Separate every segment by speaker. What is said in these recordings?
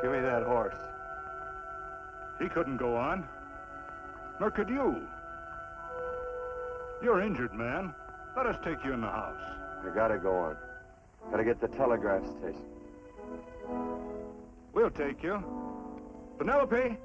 Speaker 1: Give me that horse.
Speaker 2: He couldn't go on. Nor could you. You're injured, man. Let us take you in the house.
Speaker 1: I gotta go on. Gotta get to the telegraph station.
Speaker 2: We'll take you. Penelope!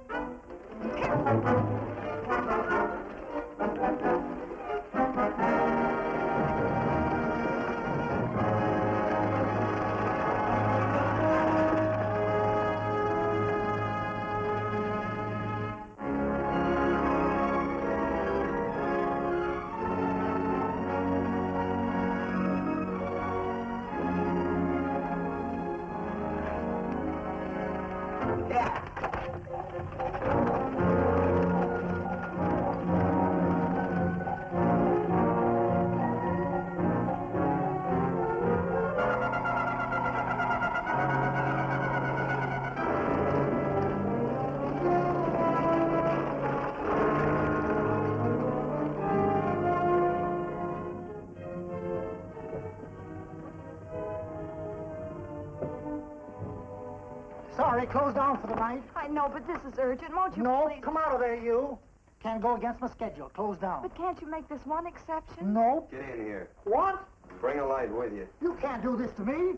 Speaker 3: Sorry, closed down for the night.
Speaker 4: I know, but this is urgent. Won't you
Speaker 3: No,
Speaker 4: please?
Speaker 3: come out of there, you. Can't go against my schedule. Closed down.
Speaker 4: But can't you make this one exception?
Speaker 3: No.
Speaker 1: Get in here.
Speaker 3: What?
Speaker 1: Bring a light with you.
Speaker 3: You can't do this to me.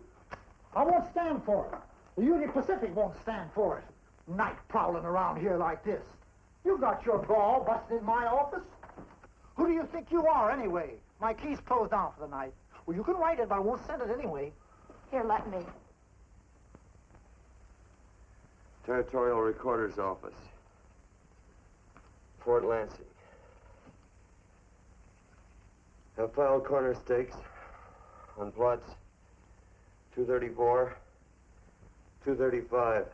Speaker 3: I won't stand for it. The Union Pacific won't stand for it. Night prowling around here like this. You got your gall busting in my office. Who do you think you are, anyway? My key's closed down for the night. Well, you can write it, but I won't send it anyway.
Speaker 4: Here, let me.
Speaker 1: Territorial Recorder's Office. Fort Lansing. Have filed corner stakes on plots 234, 235,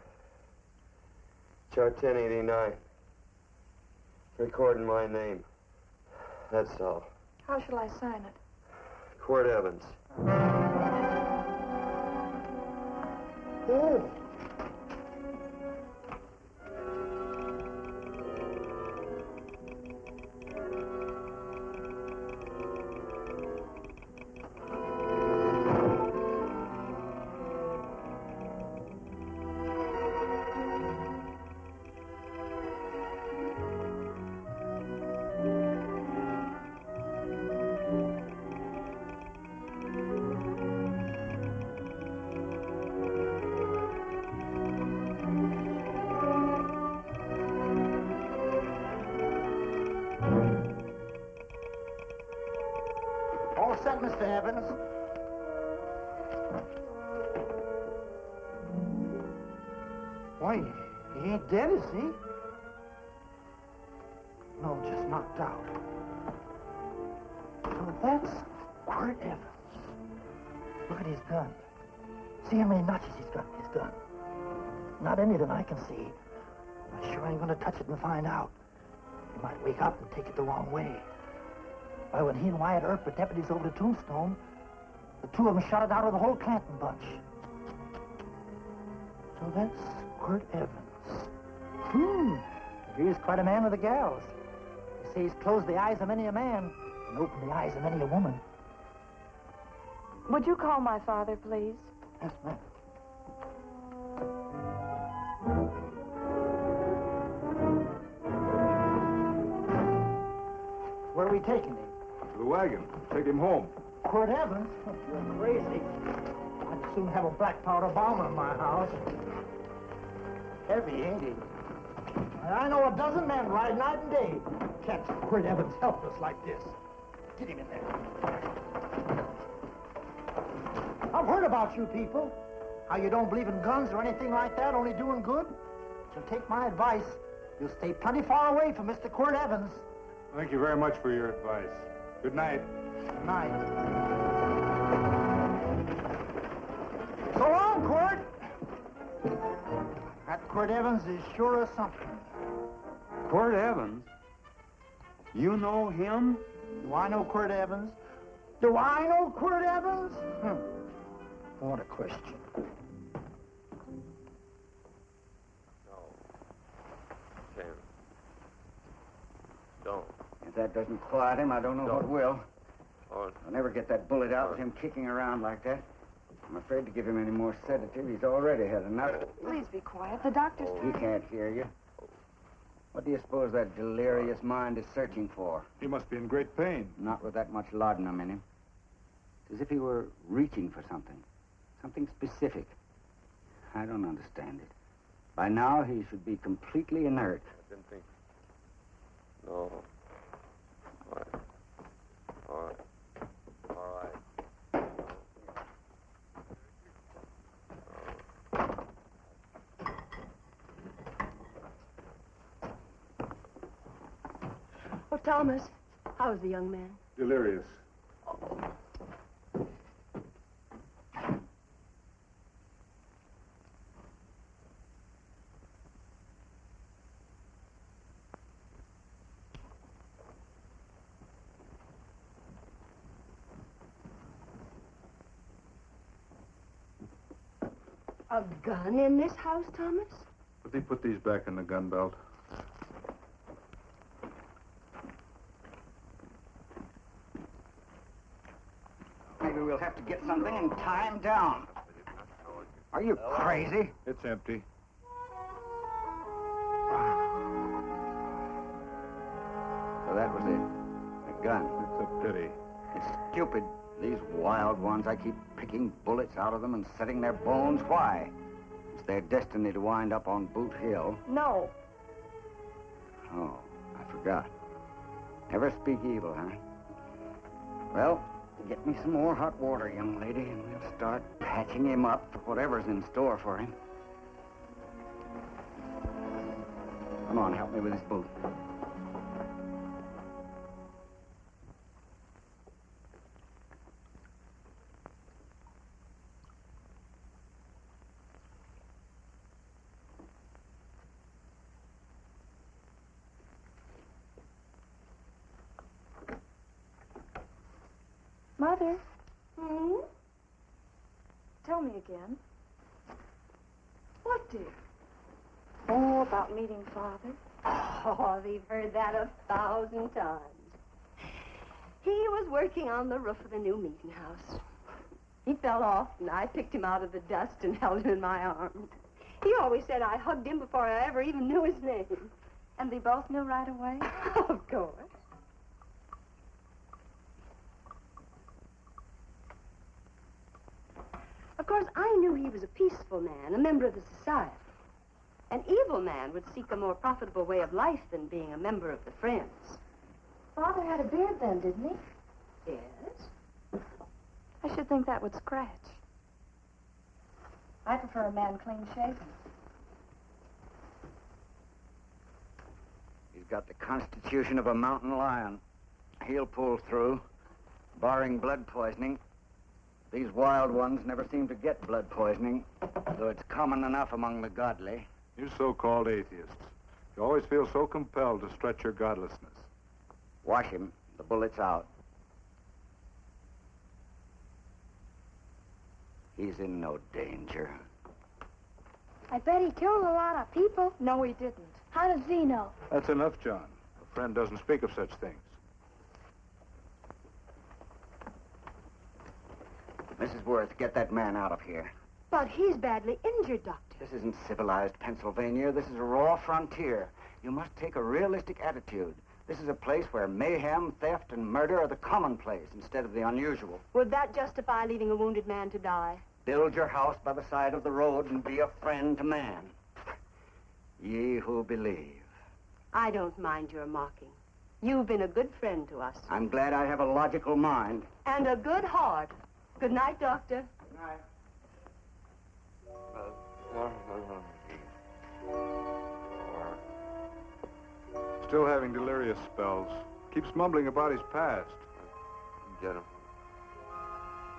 Speaker 1: chart 1089. Recording my name. That's all.
Speaker 4: How shall I sign it?
Speaker 1: Quirt Evans.
Speaker 3: Oh. All set, Mr. Evans. Why, he ain't dead, is he? No, just knocked out. So that's Quirt Evans. Look at his gun. See how many notches he's got in his gun. Not any that I can see. I sure ain't gonna touch it and find out. He might wake up and take it the wrong way. Why, when he and Wyatt Earp were deputies over to Tombstone, the two of them shot it out of the whole Clanton bunch. So that's Quirt Evans. He's quite a man with the gals. They say he's closed the eyes of many a man and opened the eyes of many a woman.
Speaker 4: Would you call my father, please?
Speaker 3: Yes, ma'am. Where are we taking him?
Speaker 2: To the wagon. Take him home.
Speaker 3: Quirt Evans? You're crazy. I'd soon have a black powder bomber in my house. Heavy, ain't he? I know a dozen men ride night and day. Catch Quirt Evans helpless like this. Get him in there. I've heard about you people. How you don't believe in guns or anything like that, only doing good. So take my advice. You'll stay plenty far away from Mr. Quirt Evans.
Speaker 2: Thank you very much for your advice. Good night.
Speaker 3: Good night. So long, Quirt. That Quirt Evans is sure something.
Speaker 5: Quirt Evans? You know him?
Speaker 3: Do I know Quirt Evans? Do I know Quirt Evans? What a question.
Speaker 1: No. Sam. Don't.
Speaker 6: If that doesn't quiet him, I don't know what will.
Speaker 1: Oh,
Speaker 6: I'll never get that bullet out with him kicking around like that. I'm afraid to give him any more sedative. He's already had enough.
Speaker 4: Please be quiet. The doctor's
Speaker 6: He can't hear you. What do you suppose that delirious mind is searching for?
Speaker 2: He must be in great pain.
Speaker 6: Not with that much laudanum in him. It's as if he were reaching for something. Something specific. I don't understand it. By now, he should be completely inert.
Speaker 1: I've been thinking. No. All right. All right. All right.
Speaker 7: Oh, Thomas, how's the young man?
Speaker 2: Delirious.
Speaker 7: A gun in this house, Thomas?
Speaker 2: But they put these back in the gun belt.
Speaker 6: Maybe we'll have to get something and tie him down. Are you crazy?
Speaker 2: It's empty.
Speaker 6: So that was it. A gun.
Speaker 2: It's a pity.
Speaker 6: It's stupid. These wild ones, I keep picking bullets out of them and setting their bones. Why? It's their destiny to wind up on Boot Hill.
Speaker 4: No.
Speaker 6: Oh, I forgot. Never speak evil, huh? Well, get me some more hot water, young lady, and we'll start patching him up for whatever's in store for him. Come on, help me with his boot.
Speaker 4: Mother? Tell me again.
Speaker 7: What, dear?
Speaker 4: Oh, about meeting Father.
Speaker 7: Oh, they've heard that 1,000 times. He was working on the roof of the new meeting house. He fell off, and I picked him out of the dust and held him in my arms. He always said I hugged him before I ever even knew his name.
Speaker 4: And they both knew right away?
Speaker 7: Of course. Of course, I knew he was a peaceful man, a member of the society. An evil man would seek a more profitable way of life than being a member of the Friends.
Speaker 4: Father had a beard then, didn't he?
Speaker 7: Yes?
Speaker 4: I should think that would scratch. I prefer a man clean shaven.
Speaker 6: He's got the constitution of a mountain lion. He'll pull through, barring blood poisoning. These wild ones never seem to get blood poisoning, though it's common enough among the godly.
Speaker 2: You so-called atheists. You always feel so compelled to stretch your godlessness.
Speaker 6: Wash him. The bullet's out. He's in no danger.
Speaker 4: I bet he killed a lot of people. No, he didn't. How does he know?
Speaker 2: That's enough, John. A friend doesn't speak of such things.
Speaker 6: Mrs. Worth, get that man out of here.
Speaker 7: But he's badly injured, Doctor.
Speaker 6: This isn't civilized Pennsylvania. This is a raw frontier. You must take a realistic attitude. This is a place where mayhem, theft, and murder are the commonplace instead of the unusual.
Speaker 7: Would that justify leaving a wounded man to die?
Speaker 6: Build your house by the side of the road and be a friend to man. Ye who believe.
Speaker 7: I don't mind your mocking. You've been a good friend to us.
Speaker 6: I'm glad I have a logical mind.
Speaker 7: And a good heart. Good night, Doctor.
Speaker 6: Good night.
Speaker 2: Still having delirious spells. Keeps mumbling about his past.
Speaker 1: Get him.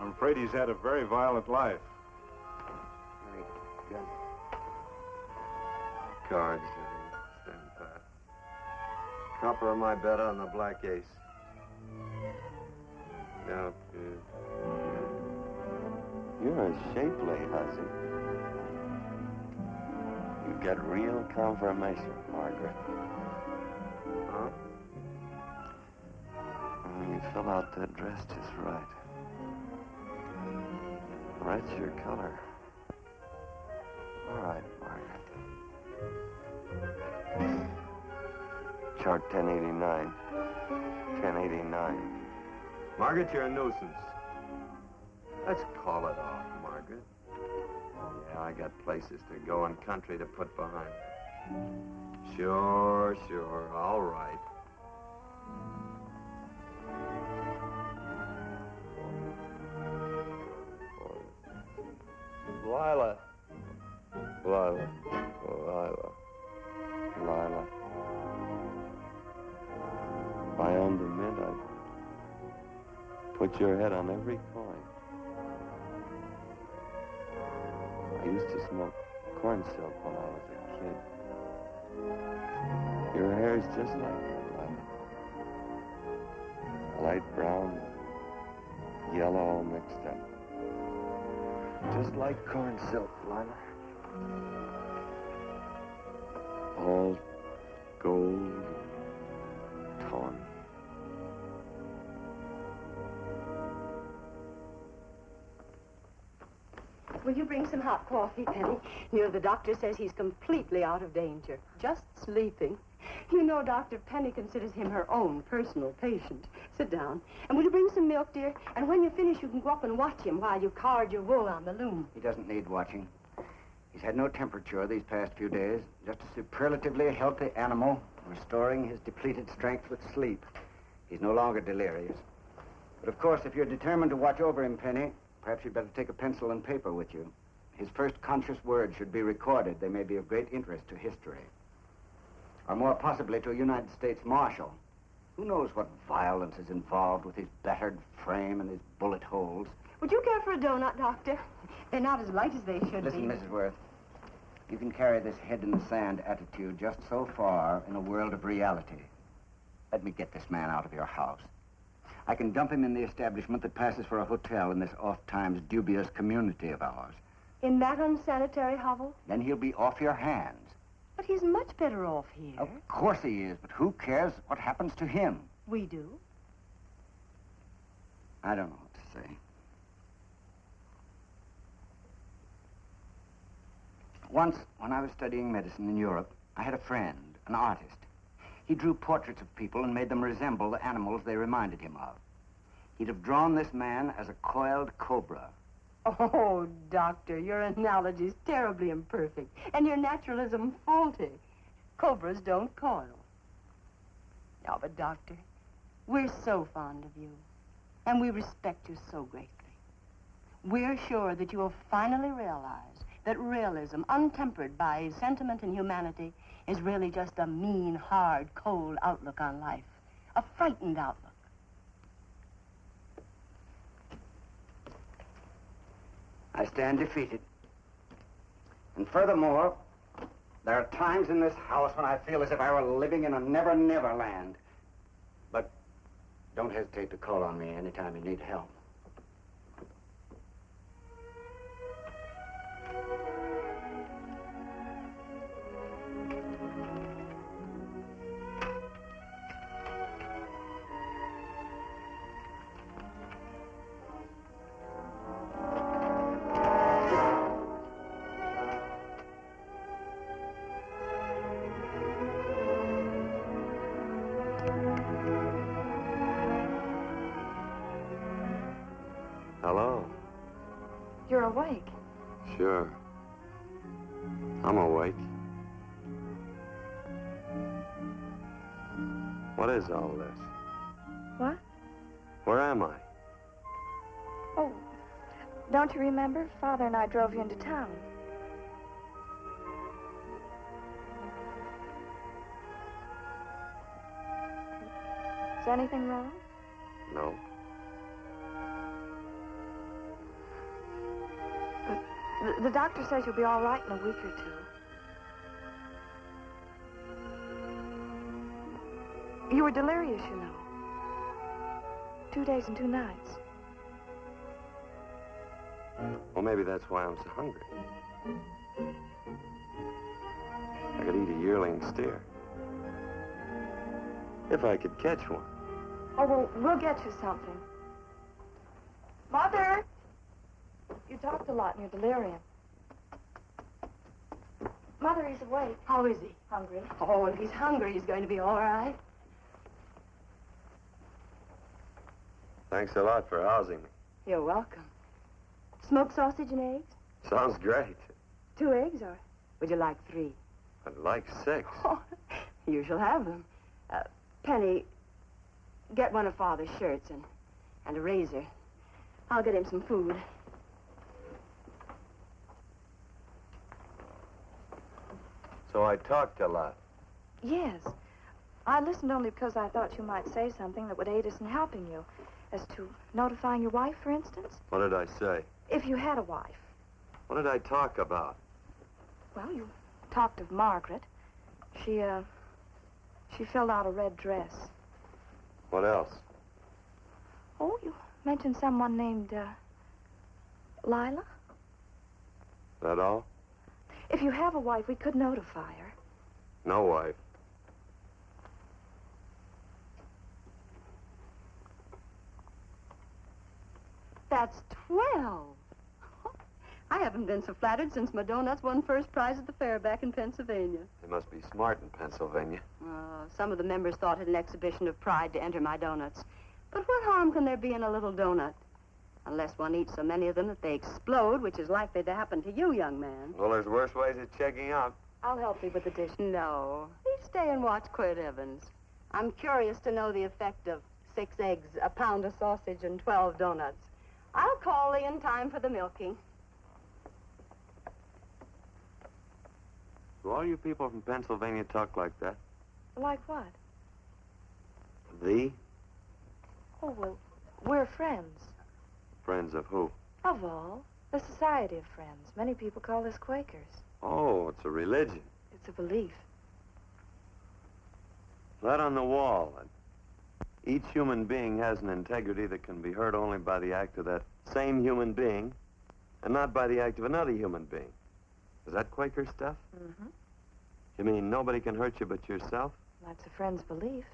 Speaker 2: I'm afraid he's had a very violent life.
Speaker 1: Gun. Cards. Stand pat. Copper on my bet on the black ace. Now, you're a shapely hussy. You get real confirmation, Margaret. Huh? You fill out that dress just right. Red's your color. All right, Margaret. Chart 1089. 1089. Margaret, you're a nuisance. Let's call it off, Margaret. Yeah, I got places to go and country to put behind. Sure, all right. Lila. If I owned a mint, I'd put your head on every coin. I used to smoke corn silk when I was a kid. Your hair's just like that, Lila. Light brown, yellow all mixed up. Just like corn silk, Lila. All gold, torn.
Speaker 7: Will you bring some hot coffee, Penny? You know, the doctor says he's completely out of danger. Just sleeping. You know, Dr. Penny considers him her own personal patient. Sit down. And will you bring some milk, dear? And when you finish, you can go up and watch him while you card your wool on the loom.
Speaker 6: He doesn't need watching. He's had no temperature these past few days. Just a superlatively healthy animal, restoring his depleted strength with sleep. He's no longer delirious. But of course, if you're determined to watch over him, Penny, perhaps you'd better take a pencil and paper with you. His first conscious words should be recorded. They may be of great interest to history. Or more possibly to a United States Marshal. Who knows what violence is involved with his battered frame and his bullet holes.
Speaker 7: Would you care for a donut, Doctor? They're not as light as they should
Speaker 6: Listen,
Speaker 7: be.
Speaker 6: Mrs. Worth. You can carry this head-in-the-sand attitude just so far in a world of reality. Let me get this man out of your house. I can dump him in the establishment that passes for a hotel in this oft-times dubious community of ours.
Speaker 7: In that unsanitary hovel?
Speaker 6: Then he'll be off your hands.
Speaker 7: But he's much better off here.
Speaker 6: Of course he is, but who cares what happens to him?
Speaker 7: We do.
Speaker 6: I don't know what to say. Once, when I was studying medicine in Europe, I had a friend, an artist. He drew portraits of people and made them resemble the animals they reminded him of. He'd have drawn this man as a coiled cobra.
Speaker 7: Oh, Doctor, your analogy's terribly imperfect, and your naturalism faulty. Cobras don't coil. No, but Doctor, we're so fond of you, and we respect you so greatly. We're sure that you will finally realize that realism, untempered by sentiment and humanity, is really just a mean, hard, cold outlook on life. A frightened outlook.
Speaker 6: I stand defeated. And furthermore, there are times in this house when I feel as if I were living in a never-never land. But don't hesitate to call on me anytime you need help.
Speaker 1: Hello.
Speaker 4: You're awake.
Speaker 1: Sure. I'm awake. What is all this?
Speaker 4: What?
Speaker 1: Where am I?
Speaker 4: Oh, don't you remember? Father and I drove you into town. Is anything wrong?
Speaker 1: No.
Speaker 4: The doctor says you'll be all right in a week or two. You were delirious, you know. 2 days and 2 nights.
Speaker 1: Well, maybe that's why I'm so hungry. I could eat a yearling steer. If I could catch one.
Speaker 4: Oh, well, we'll get you something. Mother! You'd talked a lot in your delirium. Mother, he's awake.
Speaker 7: How is he?
Speaker 4: Hungry.
Speaker 7: Oh, if he's hungry, he's going to be all right.
Speaker 1: Thanks a lot for housing me.
Speaker 7: You're welcome. Smoked sausage and eggs?
Speaker 1: Sounds great.
Speaker 7: 2 eggs, or would you like 3?
Speaker 1: I'd like 6.
Speaker 7: Oh, you shall have them. Penny, get one of Father's shirts and a razor. I'll get him some food.
Speaker 1: So I talked a lot.
Speaker 4: Yes. I listened only because I thought you might say something that would aid us in helping you. As to notifying your wife, for instance.
Speaker 1: What did I say?
Speaker 4: If you had a wife.
Speaker 1: What did I talk about?
Speaker 4: Well, you talked of Margaret. She filled out a red dress.
Speaker 1: What else?
Speaker 4: Oh, you mentioned someone named, Lila?
Speaker 1: That all?
Speaker 4: If you have a wife, we could notify her.
Speaker 1: No wife.
Speaker 7: That's 12. I haven't been so flattered since my donuts won first prize at the fair back in Pennsylvania.
Speaker 1: They must be smart in Pennsylvania.
Speaker 7: Some of the members thought it an exhibition of pride to enter my donuts. But what harm can there be in a little donut? Unless one eats so many of them that they explode, which is likely to happen to you, young man.
Speaker 1: Well, there's worse ways of checking out.
Speaker 4: I'll help you with the dish.
Speaker 7: No. Please stay and watch Quirt Evans. I'm curious to know the effect of 6 eggs, a pound of sausage, and 12 donuts. I'll call Lee in time for the milking.
Speaker 1: Do all you people from Pennsylvania talk like that?
Speaker 4: Like what?
Speaker 1: The?
Speaker 4: Oh, well, we're friends.
Speaker 1: Friends of who?
Speaker 4: Of all. The Society of Friends. Many people call us Quakers.
Speaker 1: Oh, it's a religion.
Speaker 4: It's a belief.
Speaker 1: That on the wall. Each human being has an integrity that can be hurt only by the act of that same human being, and not by the act of another human being. Is that Quaker stuff?
Speaker 4: Mm-hmm.
Speaker 1: You mean nobody can hurt you but yourself?
Speaker 4: That's a friend's belief.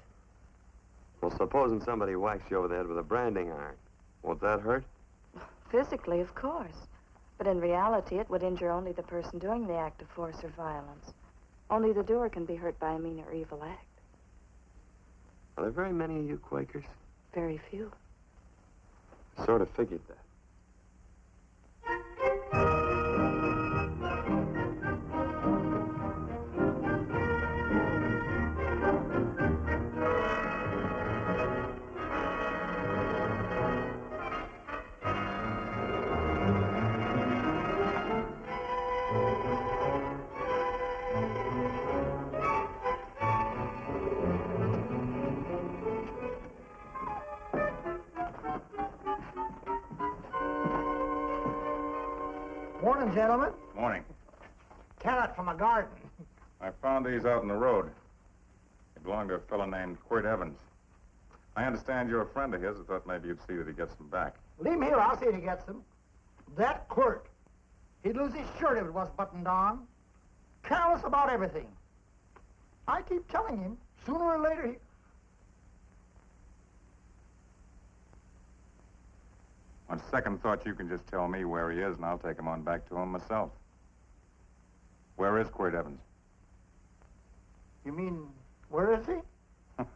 Speaker 1: Well, supposing somebody whacks you over the head with a branding iron. Won't that hurt?
Speaker 4: Physically, of course. But in reality, it would injure only the person doing the act of force or violence. Only the doer can be hurt by a mean or evil act.
Speaker 1: Are there very many of you Quakers?
Speaker 4: Very few.
Speaker 1: Sort of figured that.
Speaker 3: Morning, gentlemen.
Speaker 2: Morning.
Speaker 3: Carrot from a garden.
Speaker 2: I found these out in the road. They belong to a fellow named Quirt Evans. I understand you're a friend of his. I thought maybe you'd see that he gets them back.
Speaker 3: Leave him here. I'll see if he gets them. That Quirt. He'd lose his shirt if it was buttoned on. Careless about everything. I keep telling him, sooner or later he...
Speaker 2: On second thought, you can just tell me where he is, and I'll take him on back to him myself. Where is Quirt Evans?
Speaker 3: You mean, where is he?
Speaker 2: You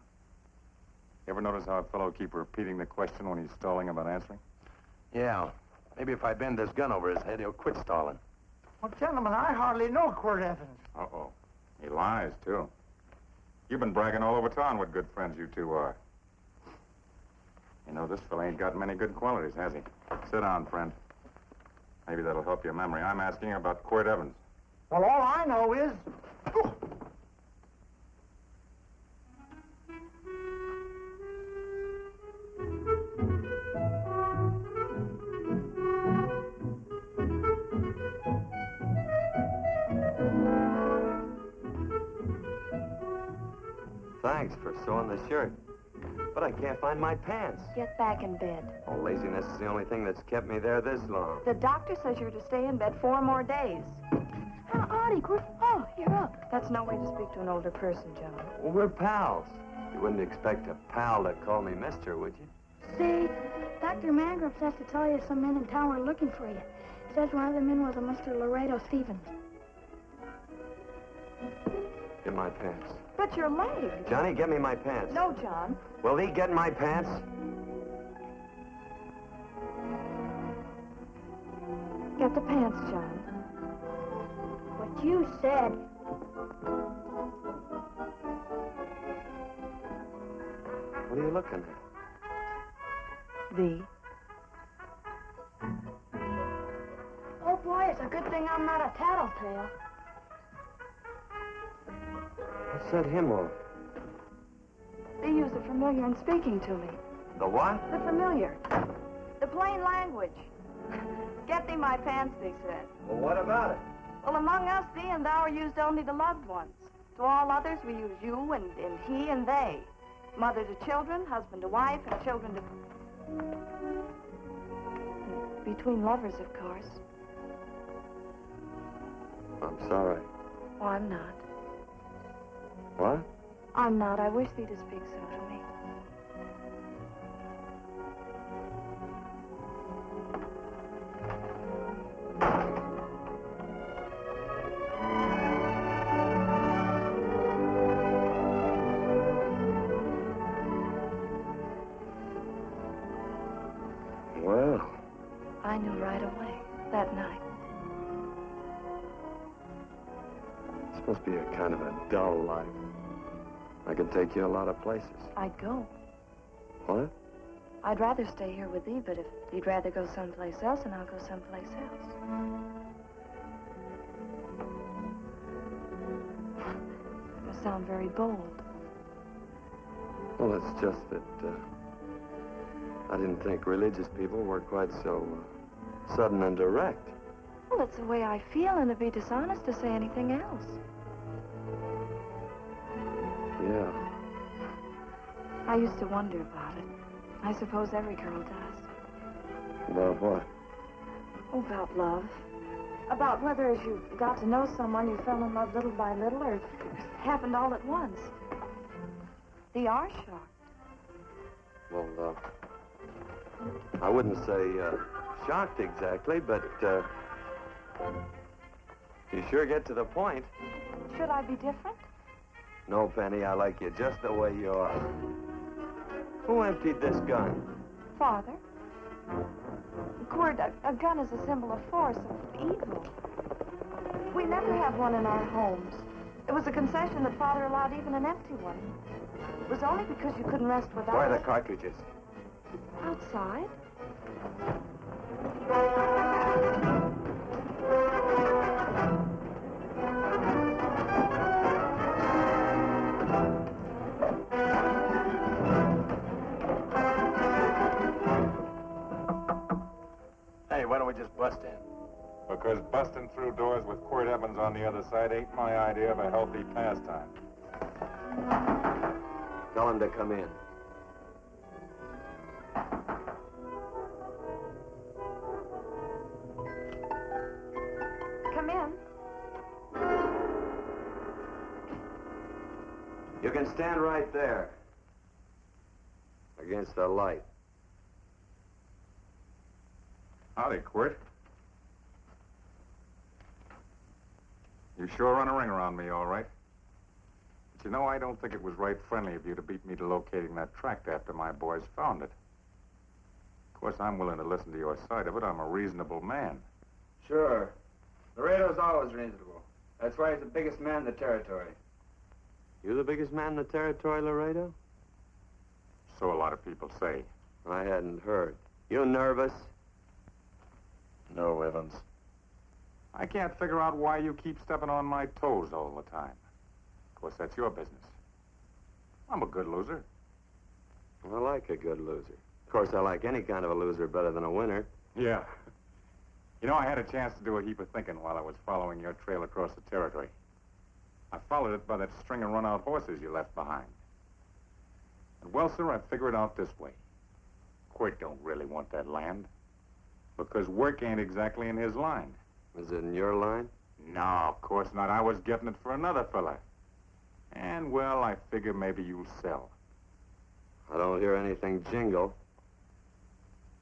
Speaker 2: ever notice how a fellow keeps repeating the question when he's stalling about answering?
Speaker 1: Yeah. Maybe if I bend this gun over his head, he'll quit stalling.
Speaker 3: Well, gentlemen, I hardly know Quirt Evans.
Speaker 2: Uh-oh. He lies, too. You've been bragging all over town what good friends you two are. You know, this fella ain't got many good qualities, has he? Sit down, friend. Maybe that'll help your memory. I'm asking you about Quirt Evans.
Speaker 3: Well, all I know is...
Speaker 1: Thanks for sewing the shirt. But I can't find my pants.
Speaker 4: Get back in bed.
Speaker 1: Oh, laziness is the only thing that's kept me there this long.
Speaker 4: The doctor says you're to stay in bed 4 more days. Artie, oh, you're up. That's no way to speak to an older person, John.
Speaker 1: Well, we're pals. You wouldn't expect a pal to call me mister, would you?
Speaker 4: See, Dr. Mangroves has to tell you some men in town are looking for you.
Speaker 8: Says one of the men was a Mr. Laredo Stevens.
Speaker 1: Get my pants.
Speaker 4: But your leg.
Speaker 1: Johnny, get me my pants.
Speaker 4: No, John.
Speaker 1: Will he get my pants?
Speaker 4: Get the pants, John.
Speaker 8: What you said.
Speaker 1: What are you looking at?
Speaker 4: The.
Speaker 8: Oh, boy, it's a good thing I'm not a tattletale.
Speaker 1: What's that hymn of?
Speaker 4: They use the familiar in speaking to me.
Speaker 1: The what?
Speaker 4: The familiar. The plain language. Get thee my pants, they said.
Speaker 1: Well, what about it?
Speaker 4: Well, among us, thee and thou are used only to loved ones. To all others, we use you and he and they. Mother to children, husband to wife, and children to... Between lovers, of course.
Speaker 1: I'm sorry.
Speaker 4: Oh, I'm not.
Speaker 1: What?
Speaker 4: I'm not. I wish thee to speak so to me.
Speaker 1: Well,
Speaker 4: I knew right away, that night.
Speaker 1: this must be a kind of a dull life. I can take you a lot of places.
Speaker 4: I'd go.
Speaker 1: What?
Speaker 4: I'd rather stay here with thee, but if you'd rather go someplace else, then I'll go someplace else. You sound very bold.
Speaker 1: Well, it's just that I didn't think religious people were quite so sudden and direct.
Speaker 4: Well, it's the way I feel, and it'd be dishonest to say anything else.
Speaker 1: Yeah.
Speaker 4: I used to wonder about it. I suppose every girl does.
Speaker 1: About what?
Speaker 4: Oh, about love. About whether as you got to know someone, you fell in love little by little, or it happened all at once. They are shocked.
Speaker 1: Well, I wouldn't say shocked exactly, but you sure get to the point.
Speaker 4: Should I be different?
Speaker 1: No, Penny, I like you just the way you are. Who emptied this gun?
Speaker 4: Father. Quirt, a gun is a symbol of force, of evil. We never have one in our homes. It was a concession that Father allowed even an empty one. It was only because you couldn't rest without
Speaker 1: Where are
Speaker 4: it.
Speaker 1: the cartridges?
Speaker 4: Outside.
Speaker 1: Hey, why don't we just bust in?
Speaker 2: Because busting through doors with Quirt Evans on the other side ain't my idea of a healthy pastime.
Speaker 1: Tell him to come in.
Speaker 4: Come in.
Speaker 1: You can stand right there. Against the light.
Speaker 2: Howdy, Quirt. You sure run a ring around me, all right. But you know, I don't think it was right friendly of you to beat me to locating that tract after my boys found it. Of course, I'm willing to listen to your side of it. I'm a reasonable man.
Speaker 5: Sure. Laredo's always reasonable. That's why he's the biggest man in the territory.
Speaker 1: You the biggest man in the territory, Laredo?
Speaker 2: So a lot of people say.
Speaker 1: I hadn't heard. You nervous?
Speaker 2: No, Evans. I can't figure out why you keep stepping on my toes all the time. Of course, that's your business. I'm a good loser.
Speaker 1: I like a good loser. Of course, I like any kind of a loser better than a winner.
Speaker 2: Yeah. You know, I had a chance to do a heap of thinking while I was following your trail across the territory. I followed it by that string of run-out horses you left behind. And, well, sir, I figure it out this way. Quirt don't really want that land. Because work ain't exactly in his line.
Speaker 1: Is it in your line?
Speaker 2: No, of course not. I was getting it for another fella. And, well, I figure maybe you'll sell.
Speaker 1: I don't hear anything jingle.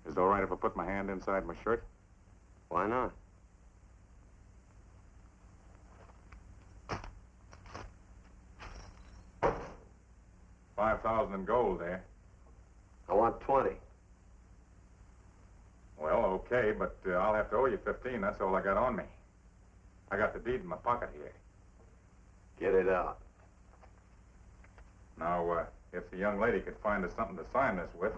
Speaker 2: Is it all right if I put my hand inside my shirt?
Speaker 1: Why not?
Speaker 2: 5,000 in gold there.
Speaker 1: I want 20.
Speaker 2: Well, okay, but I'll have to owe you 15. That's all I got on me. I got the deed in my pocket here.
Speaker 1: Get it out.
Speaker 2: Now, if the young lady could find us something to sign this with.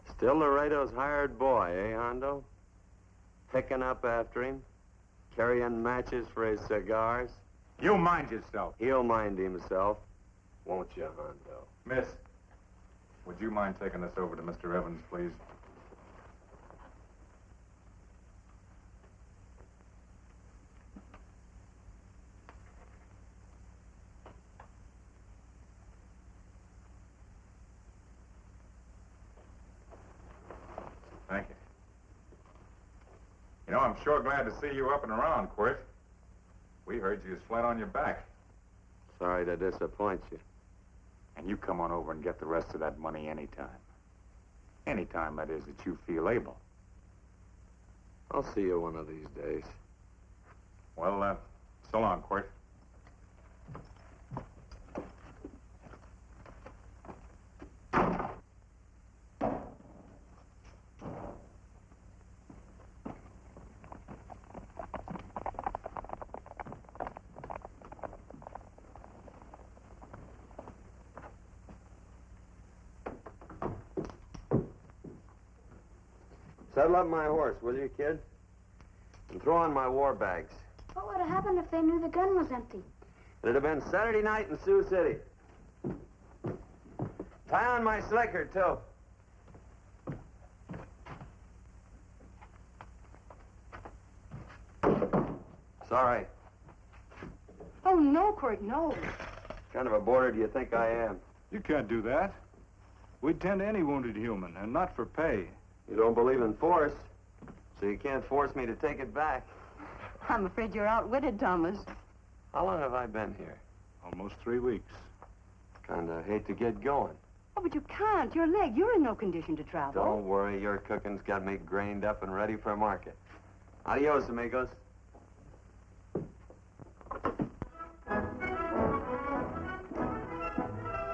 Speaker 1: Still Laredo's hired boy, eh, Hondo? Picking up after him, carrying matches for his cigars.
Speaker 2: You mind yourself.
Speaker 1: He'll mind himself, won't you, Hondo?
Speaker 2: Miss, would you mind taking this over to Mr. Evans, please? Thank you. You know, I'm sure glad to see you up and around, Quirt. We heard you was flat on your back.
Speaker 1: Sorry to disappoint you.
Speaker 2: And you come on over and get the rest of that money anytime. Anytime, that is, that you feel able.
Speaker 1: I'll see you one of these days.
Speaker 2: Well, so long, Quirt.
Speaker 1: Saddle up my horse, will you, kid? And throw on my war bags.
Speaker 8: What would have happened if they knew the gun was empty?
Speaker 1: It'd have been Saturday night in Sioux City. Tie on my slicker, too. Sorry.
Speaker 7: Oh, no, Quirt, no.
Speaker 1: What kind of a boarder do you think I am?
Speaker 9: You can't do that. We'd tend to any wounded human, and not for pay.
Speaker 1: You don't believe in force, so you can't force me to take it back.
Speaker 7: I'm afraid you're outwitted, Thomas.
Speaker 1: How long have I been here?
Speaker 9: Almost 3 weeks.
Speaker 1: Kinda hate to get going.
Speaker 7: Oh, but you can't. Your leg, you're in no condition to travel.
Speaker 1: Don't worry, your cooking's got me grained up and ready for market. Adios, amigos.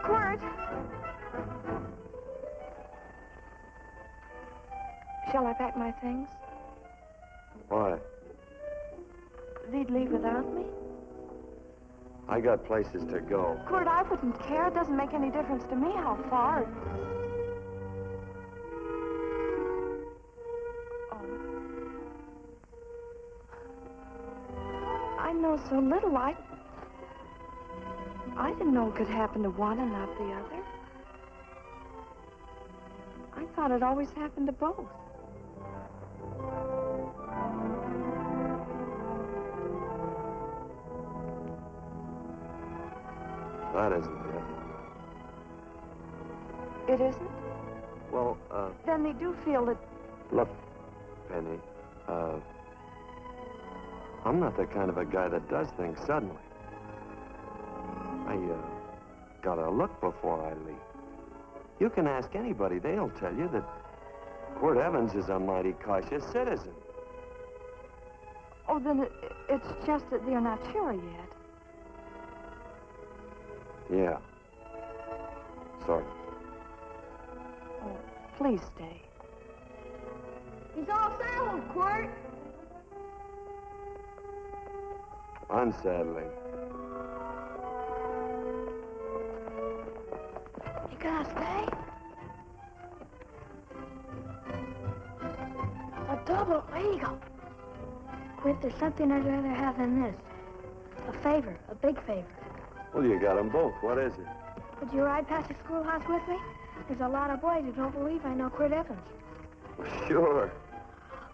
Speaker 4: Quirt! Shall I pack my things?
Speaker 1: Why?
Speaker 4: They'd leave without me?
Speaker 1: I got places to go.
Speaker 4: Quirt, I wouldn't care. It doesn't make any difference to me how far. Oh. I know so little. I didn't know it could happen to one and not the other. I thought it always happened to both.
Speaker 1: That isn't it.
Speaker 4: It isn't?
Speaker 1: Well,
Speaker 4: Then they do feel that...
Speaker 1: look, Penny, I'm not the kind of a guy that does things suddenly. I, gotta look before I leave. You can ask anybody, they'll tell you that Quirt Evans is a mighty cautious citizen.
Speaker 4: Oh, then it's just that they're not sure yet.
Speaker 1: Yeah. Sort of.
Speaker 4: Oh, please stay.
Speaker 7: He's all saddled, Quirt.
Speaker 1: Unsettling.
Speaker 8: You gonna stay? A double eagle. Quint, there's something I'd rather have than this. A favor, a big favor.
Speaker 1: Well, you got them both. What is it?
Speaker 8: Would you ride past the schoolhouse with me? There's a lot of boys who don't believe I know Quirt Evans.
Speaker 1: Sure.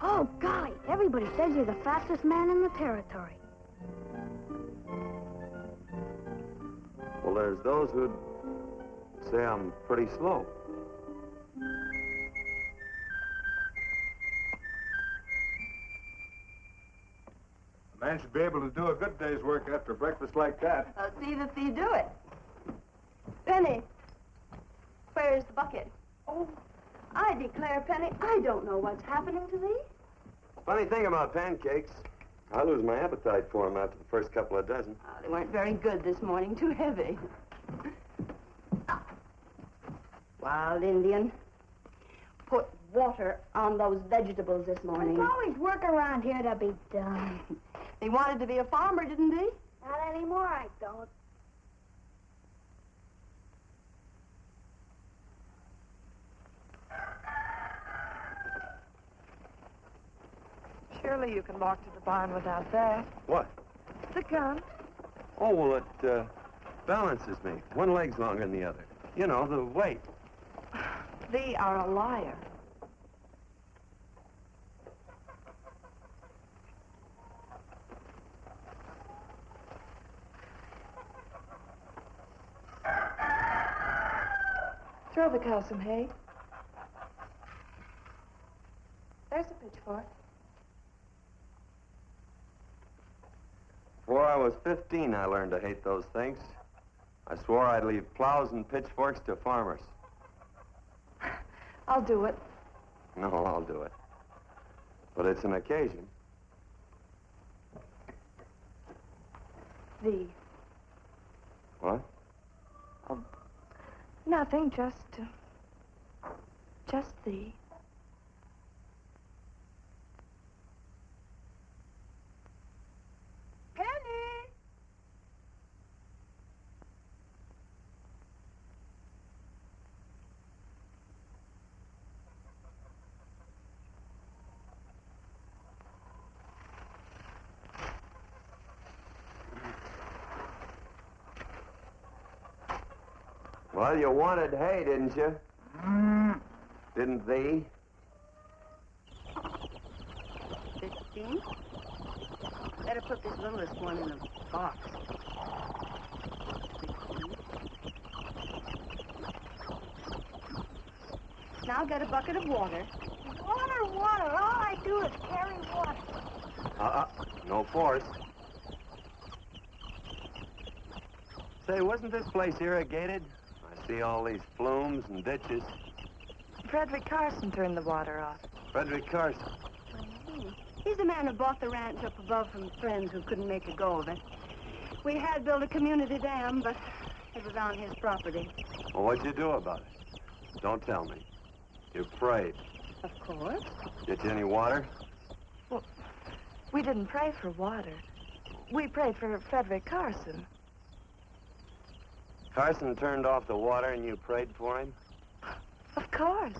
Speaker 8: Oh, golly, everybody says you're the fastest man in the territory.
Speaker 1: Well, there's those who'd say I'm pretty slow.
Speaker 9: A man should be able to do a good day's work after breakfast like that.
Speaker 7: I'll see that you do it. Penny, where's the bucket? Oh, I declare, Penny, I don't know what's happening to thee.
Speaker 1: Funny thing about pancakes. I lose my appetite for them after the first couple of dozen.
Speaker 7: They weren't very good this morning. Too heavy. Wild Indian. Put water on those vegetables this morning.
Speaker 8: There's always work around here to be done.
Speaker 7: He wanted to be a farmer, didn't he?
Speaker 8: Not anymore, I don't.
Speaker 4: Surely you can walk to the barn without that.
Speaker 1: What?
Speaker 4: The gun.
Speaker 1: Oh, well, it balances me. One leg's longer than the other. You know, the weight.
Speaker 4: Thee are a liar. Throw the cow some hay. There's a pitchfork.
Speaker 1: Before I was 15, I learned to hate those things. I swore I'd leave plows and pitchforks to farmers.
Speaker 4: I'll do it.
Speaker 1: No, I'll do it. But it's an occasion.
Speaker 4: Thee.
Speaker 1: What?
Speaker 4: Nothing, just thee.
Speaker 7: Penny!
Speaker 1: Well, you wanted hay, didn't you? Didn't thee?
Speaker 7: 15? Better put this littlest one in a box. 16. Now get a bucket of water.
Speaker 8: Water, water. All I do is carry water.
Speaker 1: No force. Say, wasn't this place irrigated? I see all these flumes and ditches.
Speaker 4: Frederick Carson turned the water off.
Speaker 1: Frederick Carson.
Speaker 7: He's the man who bought the ranch up above from friends who couldn't make a go of it. We had built a community dam, but it was on his property.
Speaker 1: Well, what'd you do about it? Don't tell me. You prayed.
Speaker 7: Of course.
Speaker 1: Get you any water?
Speaker 4: Well, we didn't pray for water. We prayed for Frederick Carson.
Speaker 1: Carson turned off the water and you prayed for him?
Speaker 7: Of course.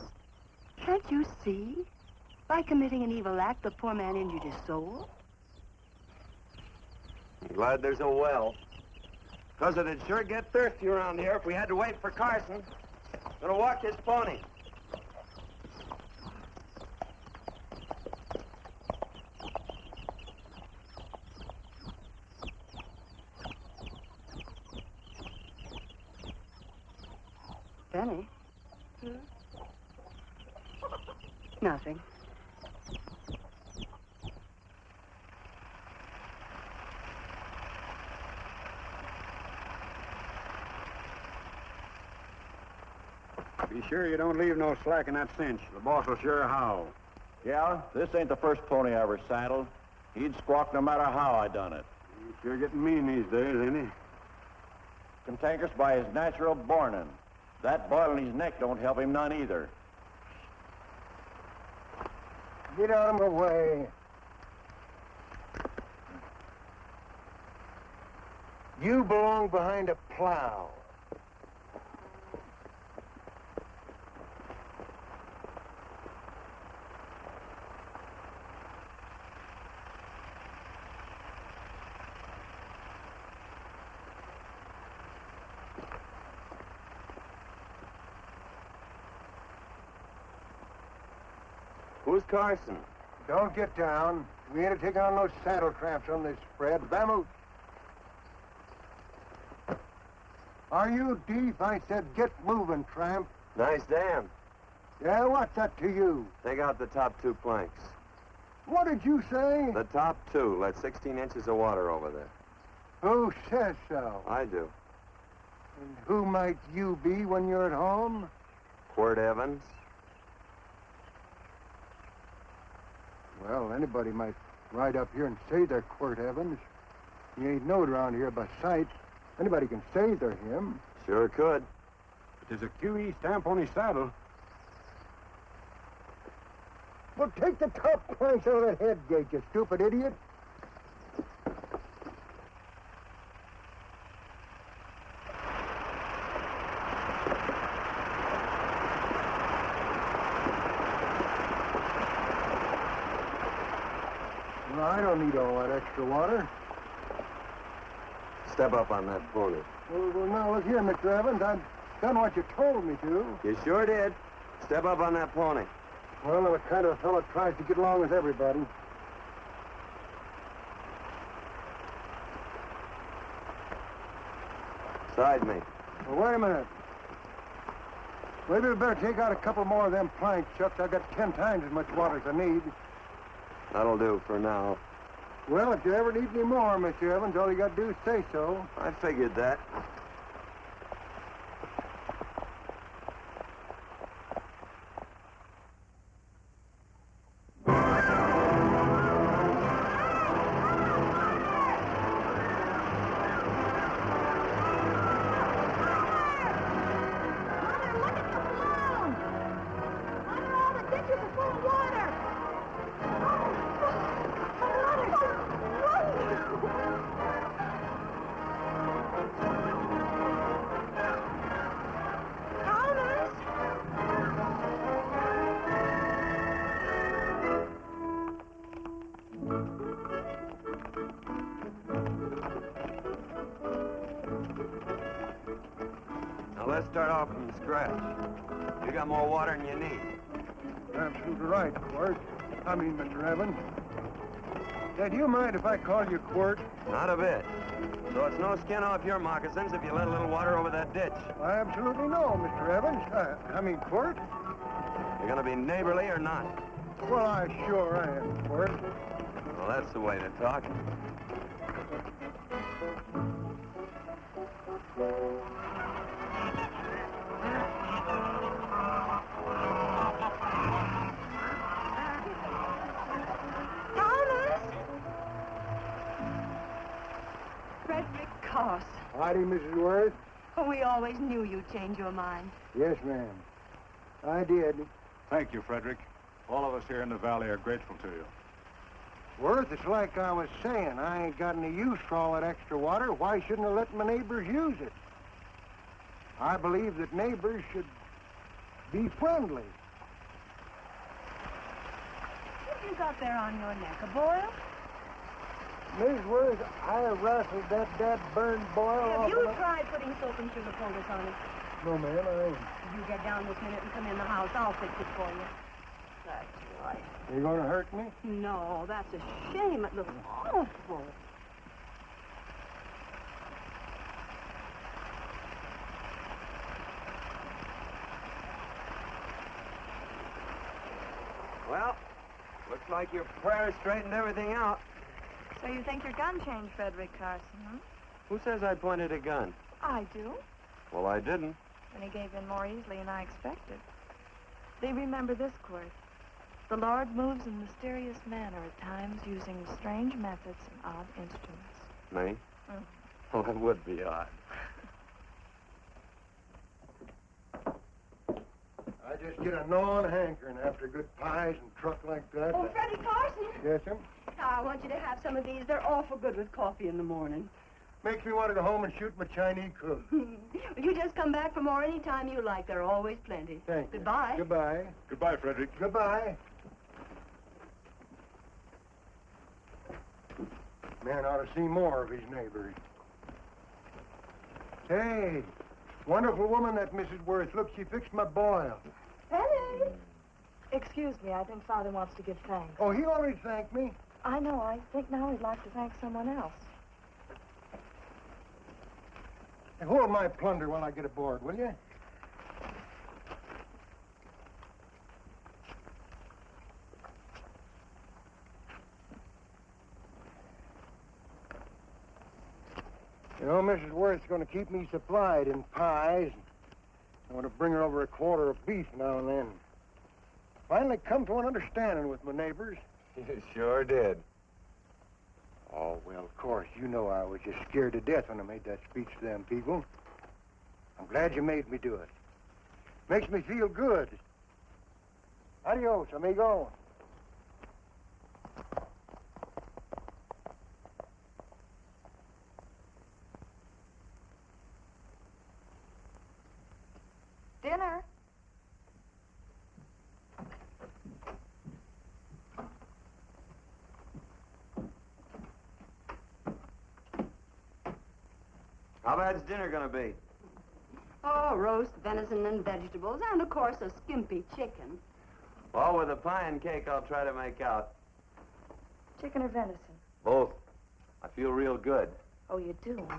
Speaker 7: Can't you see? By committing an evil act, the poor man injured his soul.
Speaker 1: I'm glad there's a well. Because it'd sure get thirsty around here if we had to wait for Carson. Gonna walk this pony.
Speaker 7: Benny? Nothing.
Speaker 6: Be sure you don't leave no slack in that cinch. The boss will sure howl.
Speaker 10: Yeah, this ain't the first pony I ever saddled. He'd squawk no matter how I done it.
Speaker 6: He's sure getting mean these days, ain't he?
Speaker 10: Cantankerous by his natural bornin'. That boil in his neck don't help him none either.
Speaker 6: Get out of my way. You belong behind a plow.
Speaker 1: Who's Carson?
Speaker 6: Don't get down. We ain't taking on no saddle tramps on this spread. Vamoose. Are you deef? I said get moving, tramp.
Speaker 1: Nice dam.
Speaker 6: Yeah, what's that to you?
Speaker 1: Take out the top 2 planks.
Speaker 6: What did you say?
Speaker 1: The top 2. Let 16 inches of water over there.
Speaker 6: Who says so?
Speaker 1: I do.
Speaker 6: And who might you be when you're at home?
Speaker 1: Quirt Evans.
Speaker 6: Well, anybody might
Speaker 11: ride up here and say they're Quirt Evans. He ain't knowed around here by sight. Anybody can say they're him.
Speaker 1: Sure could.
Speaker 9: But there's a QE stamp on his saddle.
Speaker 11: Well, take the top planks out of that head gate, you stupid idiot. Well, I don't need all that extra water.
Speaker 1: Step up on that pony.
Speaker 11: Well, now, look here, Mr. Evans. I've done what you told me to.
Speaker 1: You sure did. Step up on that pony.
Speaker 11: Well, I'm a kind of a fellow tries to get along with everybody.
Speaker 1: Side me.
Speaker 11: Well, wait a minute. Maybe we better take out a couple more of them planks, Chuck. I've got 10 times as much water as I need.
Speaker 1: That'll do for now.
Speaker 11: Well, if you ever need any more, Mr. Evans, all you got to do is say so.
Speaker 1: I figured that. Now let's start off from scratch. You got more water than you need.
Speaker 11: You're absolutely right, Quirt. I mean, Mr. Evans. Now, do you mind if I call you Quirt?
Speaker 1: Not a bit. So it's no skin off your moccasins if you let a little water over that ditch.
Speaker 11: I absolutely know, Mr. Evans. I mean, Quirt.
Speaker 1: You're gonna be neighborly or not?
Speaker 11: Well, I sure am, Quirt.
Speaker 1: Well, that's the way to talk.
Speaker 7: Frederick Carson.
Speaker 11: Howdy, Mrs. Worth.
Speaker 7: Oh, we always knew you'd change your mind.
Speaker 11: Yes, ma'am. I did.
Speaker 9: Thank you, Frederick. All of us here in the valley are grateful to you.
Speaker 11: Worth, it's like I was saying. I ain't got any use for all that extra water. Why shouldn't I let my neighbors use it? I believe that neighbors should be friendly.
Speaker 7: What have you got there on your neck, a boil?
Speaker 11: Miss Worth, I rustled that burned boil
Speaker 7: Have
Speaker 11: off
Speaker 7: you
Speaker 11: of my...
Speaker 7: tried putting soap and sugar poultice on it?
Speaker 11: No, ma'am, I ain't.
Speaker 7: If you get down this minute and come in the house, I'll fix it for you. That's right.
Speaker 11: You gonna hurt me?
Speaker 7: No, that's a shame. It looks awful.
Speaker 1: Well, looks like your prayers straightened everything out.
Speaker 4: So you think your gun changed, Frederick Carson, huh?
Speaker 1: Who says I pointed a gun?
Speaker 4: I do.
Speaker 1: Well, I didn't.
Speaker 4: And he gave in more easily than I expected. Do you remember this, Quirt? The Lord moves in mysterious manner at times using strange methods and odd instruments.
Speaker 1: Me?
Speaker 4: Mm.
Speaker 1: Well, it would be odd.
Speaker 11: I just get a gnawing hankering after good pies and truck like that.
Speaker 7: Oh, Freddie Carson.
Speaker 11: Yes, ma'am?
Speaker 7: I want you to have some of these. They're awful good with coffee in the morning.
Speaker 11: Makes me want to go home and shoot my Chinese cook.
Speaker 7: You just come back for more any time you like. There are always plenty.
Speaker 11: Thank you.
Speaker 7: Goodbye.
Speaker 11: Goodbye.
Speaker 9: Goodbye, Frederick.
Speaker 11: Goodbye. Man ought to see more of his neighbors. Hey, wonderful woman, that Mrs. Worth. Look, she fixed my boil.
Speaker 4: Penny! Excuse me, I think Father wants to give thanks.
Speaker 11: Oh, he already thanked me.
Speaker 4: I know. I think now he'd like to thank someone else.
Speaker 11: Hey, hold my plunder while I get aboard, will you? You know, Mrs. Worth's going to keep me supplied in pies. I want to bring her over a quarter of beef now and then. Finally come to an understanding with my neighbors.
Speaker 1: You sure did.
Speaker 11: Oh, well, of course, you know I was just scared to death when I made that speech to them people. I'm glad you made me do it. Makes me feel good. Adios, amigo.
Speaker 4: Dinner.
Speaker 1: How bad's dinner gonna be?
Speaker 7: Oh, roast venison and vegetables, and of course a skimpy chicken.
Speaker 1: Well, with a pie and cake, I'll try to make out.
Speaker 4: Chicken or venison?
Speaker 1: Both. I feel real good.
Speaker 4: Oh, you do, huh?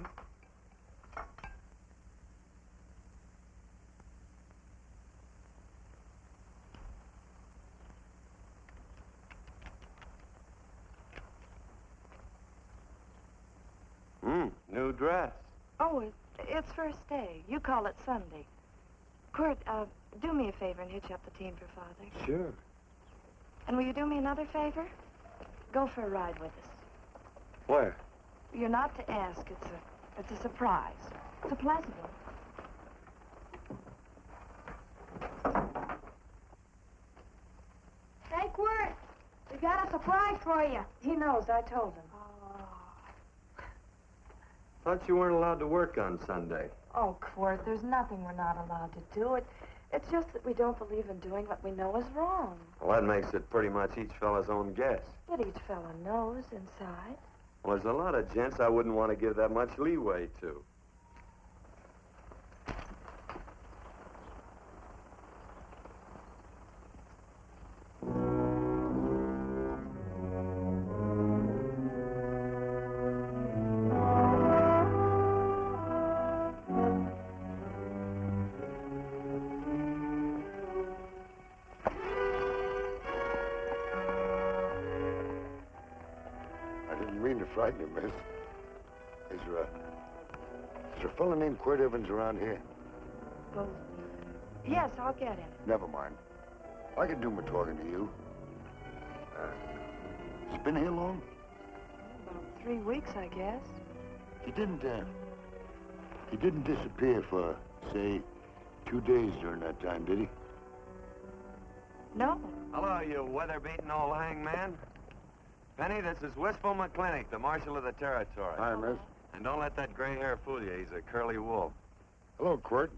Speaker 1: New dress.
Speaker 4: Oh, it's first day. You call it Sunday. Quirt, do me a favor and hitch up the team for Father.
Speaker 1: Sure.
Speaker 4: And will you do me another favor? Go for a ride with us.
Speaker 1: Where?
Speaker 4: You're not to ask. It's a surprise. It's a pleasant one.
Speaker 8: Hey, Quirt, we got a surprise for you.
Speaker 4: He knows. I told him.
Speaker 1: Thought you weren't allowed to work on Sunday.
Speaker 4: Oh, Quirt, there's nothing we're not allowed to do. It's just that we don't believe in doing what we know is wrong.
Speaker 1: Well, that makes it pretty much each fella's own guess.
Speaker 4: But each fella knows inside.
Speaker 1: Well, there's a lot of gents I wouldn't want to give that much leeway to.
Speaker 12: Frighten you, miss. Is there a fella named Quirt Evans around here?
Speaker 4: Well, yes, I'll get him.
Speaker 12: Never mind. I can do my talking to you. He's been here long?
Speaker 4: About 3 weeks, I guess.
Speaker 12: He didn't disappear for, say, 2 days during that time, did he?
Speaker 4: No.
Speaker 1: Hello, you weather-beaten old hangman. Penny, this is Wistful McClintock, the Marshal of the Territory.
Speaker 12: Hi, miss.
Speaker 1: And don't let that gray hair fool you. He's a curly wolf.
Speaker 12: Hello, Quirt.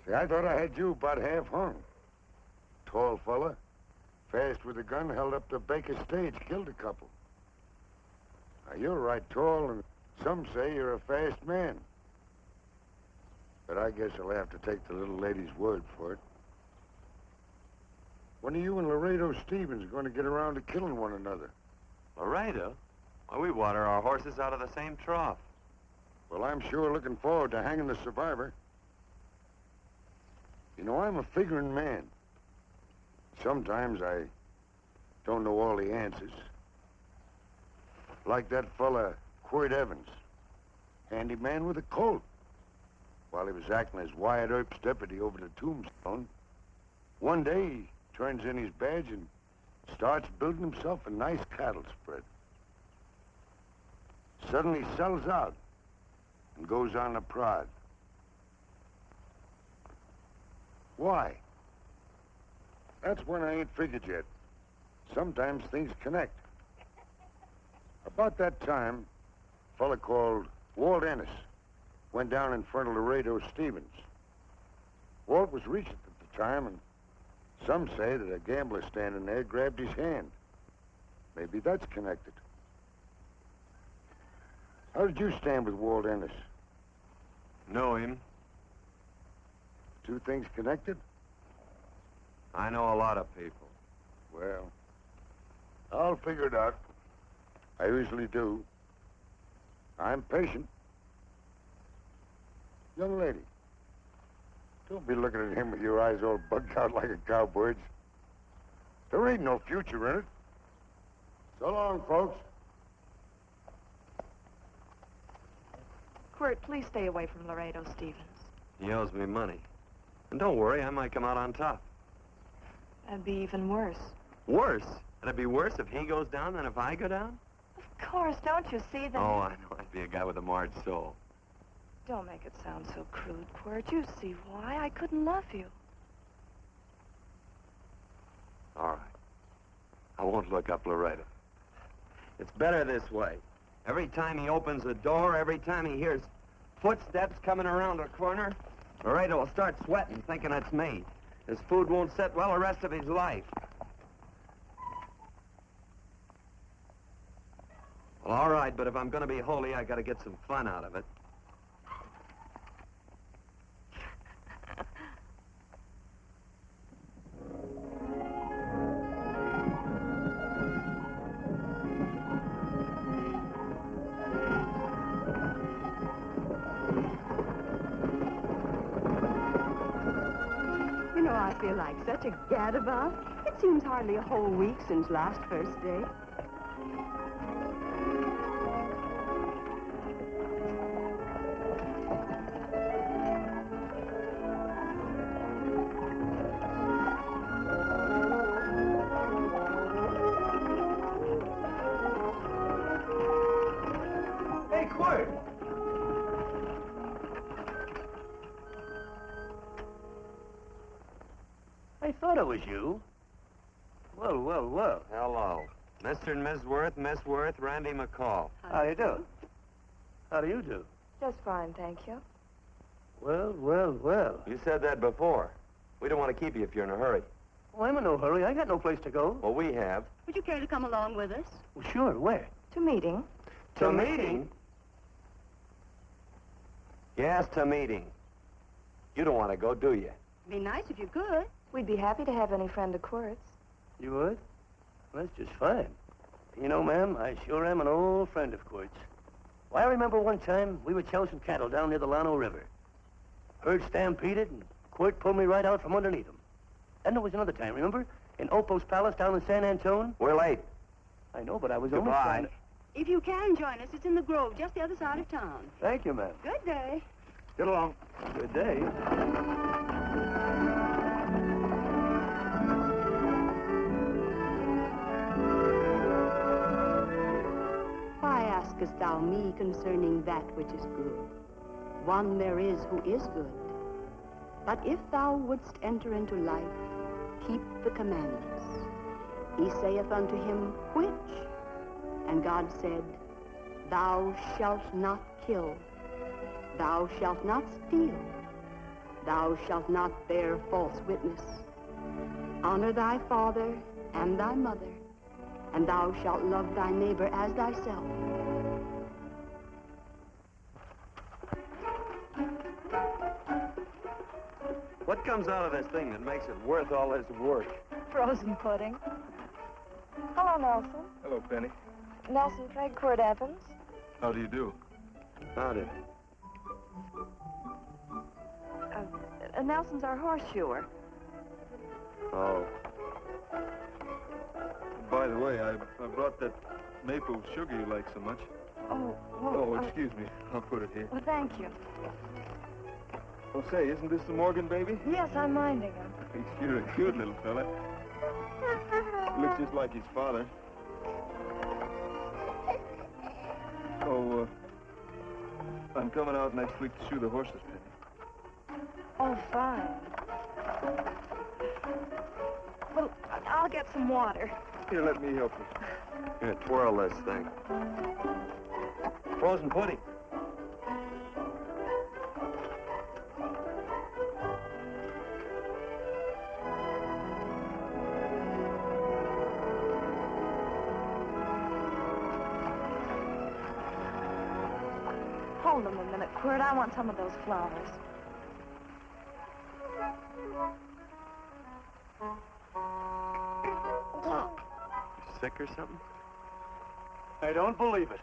Speaker 12: See, I thought I had you about half hung. Tall fella, fast with a gun, held up the Baker stage, killed a couple. Now, you're right tall, and some say you're a fast man. But I guess I'll have to take the little lady's word for it. When are you and Laredo Stevens going to get around to killing one another?
Speaker 1: Laredo? Well, we water our horses out of the same trough.
Speaker 12: Well, I'm sure looking forward to hanging the survivor. You know, I'm a figuring man. Sometimes I don't know all the answers. Like that fella, Quirt Evans. Handy man with a Colt. While he was acting as Wyatt Earp's deputy over the tombstone, one day he turns in his badge and starts building himself a nice cattle spread. Suddenly sells out and goes on a prod. Why? That's when I ain't figured yet. Sometimes things connect. About that time, a fella called Walt Ennis went down in front of Laredo Stevens. Walt was Regent at the time, and some say that a gambler standing there grabbed his hand. Maybe that's connected. How did you stand with Walt Ennis?
Speaker 1: Know him.
Speaker 12: Two things connected?
Speaker 1: I know a lot of people.
Speaker 12: Well, I'll figure it out. I usually do. I'm patient. Young lady, don't be looking at him with your eyes all bugged out like a cowbird's. There ain't no future in it. So long, folks.
Speaker 4: Quirt, please stay away from Laredo Stevens.
Speaker 1: He owes me money. And don't worry, I might come out on top.
Speaker 4: That'd be even worse.
Speaker 1: Worse? It'd be worse if he goes down than if I go down?
Speaker 4: Of Of course, don't you see that?
Speaker 1: Oh, I know I'd be a guy with a marred soul.
Speaker 4: Don't make it sound so crude, Quirt. You see why I couldn't love you.
Speaker 1: All right. I won't look up Laredo. It's better this way. Every time he opens the door, every time he hears footsteps coming around a corner, Laredo will start sweating, thinking it's me. His food won't sit well the rest of his life. Well, all right, but if I'm going to be holy, I got to get some fun out of it.
Speaker 7: You know, I feel like such a gadabout. It seems hardly a whole week since last first day.
Speaker 1: Hey, Quirt!
Speaker 13: I thought it was you. Well, well, well.
Speaker 1: Hello. Mr. and Miss Worth, Randy McCall.
Speaker 13: How do you do? How do you do?
Speaker 4: Just fine, thank you.
Speaker 13: Well, well, well.
Speaker 1: You said that before. We don't want to keep you if you're in a hurry.
Speaker 13: Oh, I'm in no hurry. I got no place to go.
Speaker 1: Well, we have.
Speaker 7: Would you care to come along with us?
Speaker 13: Well, sure. Where?
Speaker 4: To meeting.
Speaker 1: To meeting? Yes, to meeting. You don't want to go, do you?
Speaker 7: Be nice if you could.
Speaker 4: We'd be happy to have any friend of Quirt's.
Speaker 13: You would? Well, that's just fine. You know, ma'am, I sure am an old friend of Quirt's. Why, I remember one time we were chasing cattle down near the Llano River. Herd stampeded, and Quirt pulled me right out from underneath him. Then there was another time, remember? In Opo's Palace down in San Antone?
Speaker 1: We're late.
Speaker 13: I know, but I was only
Speaker 1: Goodbye.
Speaker 13: trying to...
Speaker 7: If you can join us, it's in the Grove, just the other side of town.
Speaker 13: Thank you, ma'am.
Speaker 7: Good day.
Speaker 13: Get along. Good day.
Speaker 7: Why askest thou me concerning that which is good? One there is who is good. But if thou wouldst enter into life, keep the commandments. He saith unto him, which? And God said, thou shalt not kill. Thou shalt not steal. Thou shalt not bear false witness. Honor thy father and thy mother, and thou shalt love thy neighbor as thyself.
Speaker 1: What comes out of this thing that makes it worth all this work?
Speaker 4: Frozen pudding. Hello, Nelson.
Speaker 9: Hello, Penny.
Speaker 4: Nelson Craig, Quirt Evans.
Speaker 9: How do you do?
Speaker 1: Howdy.
Speaker 4: Nelson's our horseshoer.
Speaker 1: Oh.
Speaker 9: By the way, I brought that maple sugar you like so much.
Speaker 4: Oh, well...
Speaker 9: Oh, excuse me. I'll put it here.
Speaker 4: Well, thank you.
Speaker 9: Oh, say, isn't this the Morgan baby?
Speaker 4: Yes, I'm minding him.
Speaker 9: He's sure a cute little fella. Looks just like his father. Oh, I'm coming out next week to shoe the horses, Penny.
Speaker 4: Oh, fine. Well, I'll get some water.
Speaker 9: Here, let me help you.
Speaker 1: Here, twirl this thing. Frozen pudding.
Speaker 4: Hold them a minute, Quirt. I want some of those flowers.
Speaker 1: Sick or something?
Speaker 13: I don't believe it.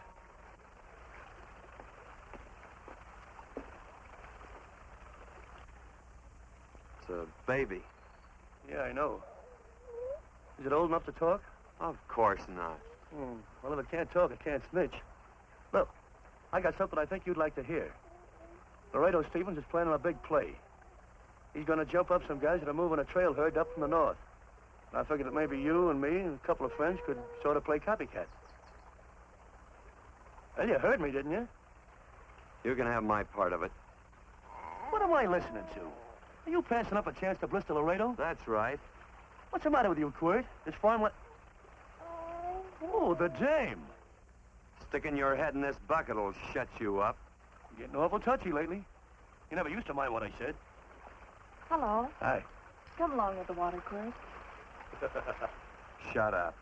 Speaker 1: It's a baby.
Speaker 13: Yeah, I know. Is it old enough to talk?
Speaker 1: Of course not.
Speaker 13: Well, if it can't talk, it can't snitch. Look, I got something I think you'd like to hear. Laredo Stevens is planning a big play. He's going to jump up some guys that are moving a trail herd up from the north. And I figured that maybe you and me and a couple of friends could sort of play copycat. Well, you heard me, didn't you?
Speaker 1: You can have my part of it.
Speaker 13: What am I listening to? Are you passing up a chance to blister Laredo?
Speaker 1: That's right.
Speaker 13: What's the matter with you, Quirt? This farm Oh, the dame.
Speaker 1: Sticking your head in this bucket will shut you up.
Speaker 13: You're getting awful touchy lately. You never used to mind what I said.
Speaker 4: Hello.
Speaker 13: Hi.
Speaker 4: Come along with the water, Quirt.
Speaker 1: Shut up.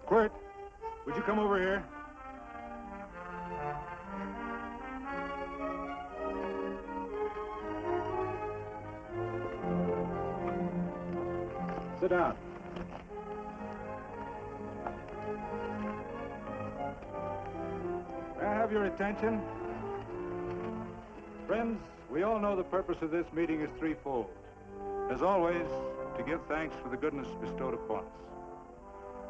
Speaker 9: Quirt, would you come over here? Sit down. May I have your attention? Friends, we all know the purpose of this meeting is threefold. As always, to give thanks for the goodness bestowed upon us,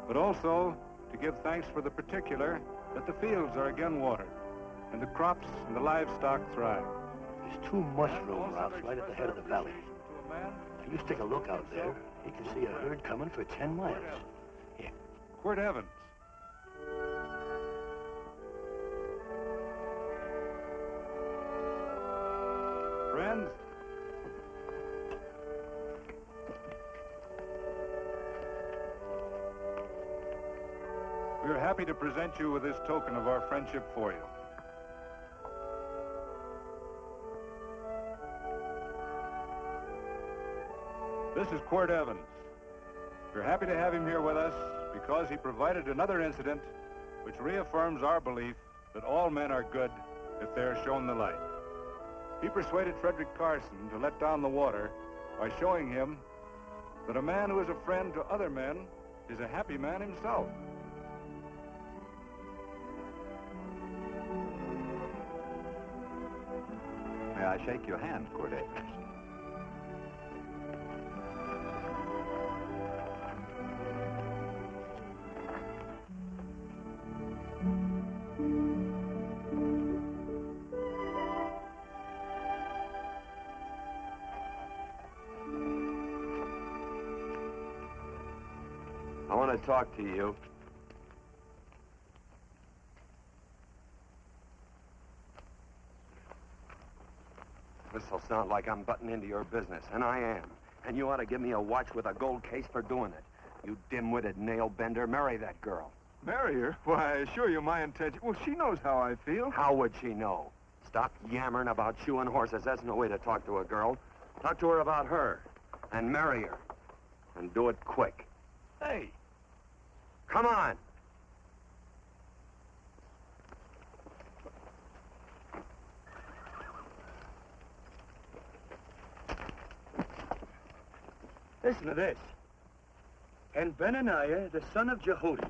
Speaker 9: but also to give thanks for the particular that the fields are again watered, and the crops and the livestock thrive.
Speaker 13: There's two mushroom routes right at the head of the valley. If you stick a look out there, you can see a herd coming for 10 miles. Here.
Speaker 9: Quirt Evans. Friends, we are happy to present you with this token of our friendship for you. This is Quirt Evans. We're happy to have him here with us because he provided another incident which reaffirms our belief that all men are good if they are shown the light. He persuaded Frederick Carson to let down the water by showing him that a man who is a friend to other men is a happy man himself.
Speaker 14: May I shake your hand, Quirt Evans?
Speaker 1: I want to talk to you. This'll sound like I'm butting into your business, and I am. And you ought to give me a watch with a gold case for doing it. You dim-witted nail-bender, marry that girl.
Speaker 9: Marry her? Why, I assure you my intention... Well, she knows how I feel.
Speaker 1: How would she know? Stop yammering about shoeing horses. That's no way to talk to a girl. Talk to her about her, and marry her. And do it quick.
Speaker 13: Hey.
Speaker 1: Come on.
Speaker 13: Listen to this. And Benaniah, the son of Jehoiada,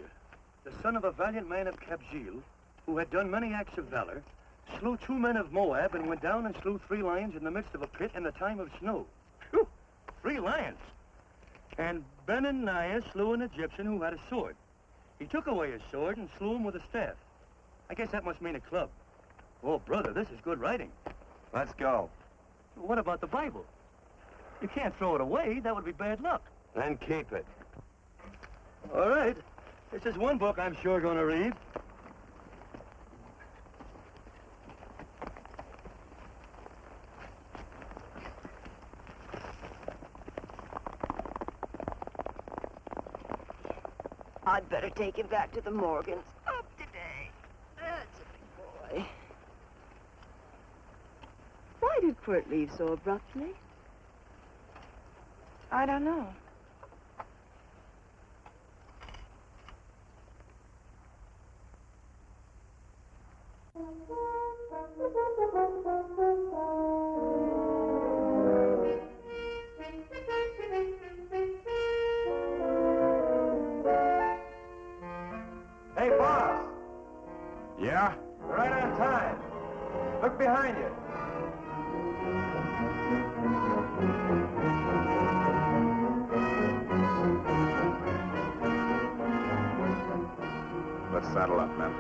Speaker 13: the son of a valiant man of Kabzeel, who had done many acts of valor, slew 2 men of Moab and went down and slew 3 lions in the midst of a pit in the time of snow. Whew, 3 lions. And Benaniah slew an Egyptian who had a sword. He took away his sword and slew him with a staff. I guess that must mean a club. Oh, brother, this is good writing.
Speaker 1: Let's go.
Speaker 13: What about the Bible? You can't throw it away. That would be bad luck.
Speaker 1: Then keep it.
Speaker 13: All right. This is one book I'm sure going to read.
Speaker 7: I'd better take him back to the Morgans. Up today. That's a big boy. Why did Quirt leave so abruptly?
Speaker 4: I don't know.
Speaker 5: Hey, boss.
Speaker 2: Yeah?
Speaker 5: You're right on time. Look behind you.
Speaker 2: Saddle up, men.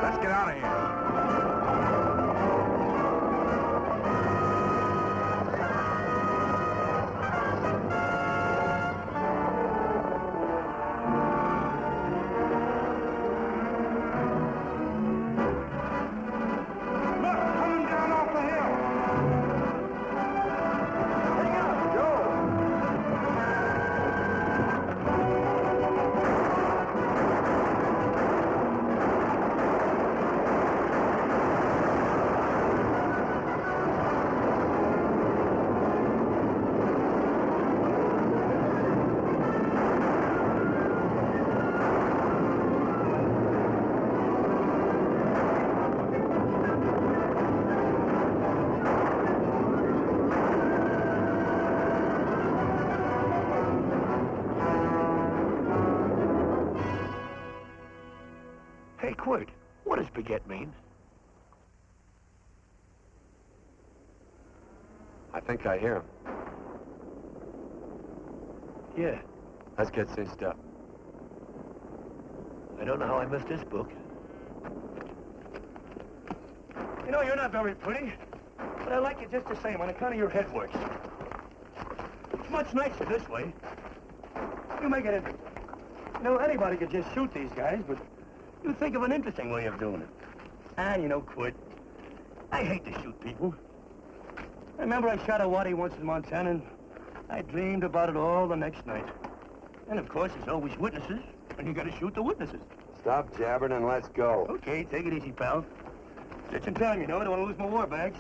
Speaker 2: Let's get out of here.
Speaker 13: Hey, Quirt, what does baguette mean?
Speaker 1: I think I hear him.
Speaker 13: Yeah,
Speaker 1: Let's get cinched up.
Speaker 13: I don't know how I missed this book. You know, you're not very pretty, but I like you just the same on account of your head works. It's much nicer this way. You make it interesting. You know, anybody could just shoot these guys, but you think of an interesting way of doing it. And, you know, Quirt, I hate to shoot people. I remember I shot a waddy once in Montana, and I dreamed about it all the next night. And, of course, there's always witnesses, and you gotta shoot the witnesses.
Speaker 1: Stop jabbering and let's go.
Speaker 13: Okay, take it easy, pal. Just in time, you know. I don't want to lose my war bags.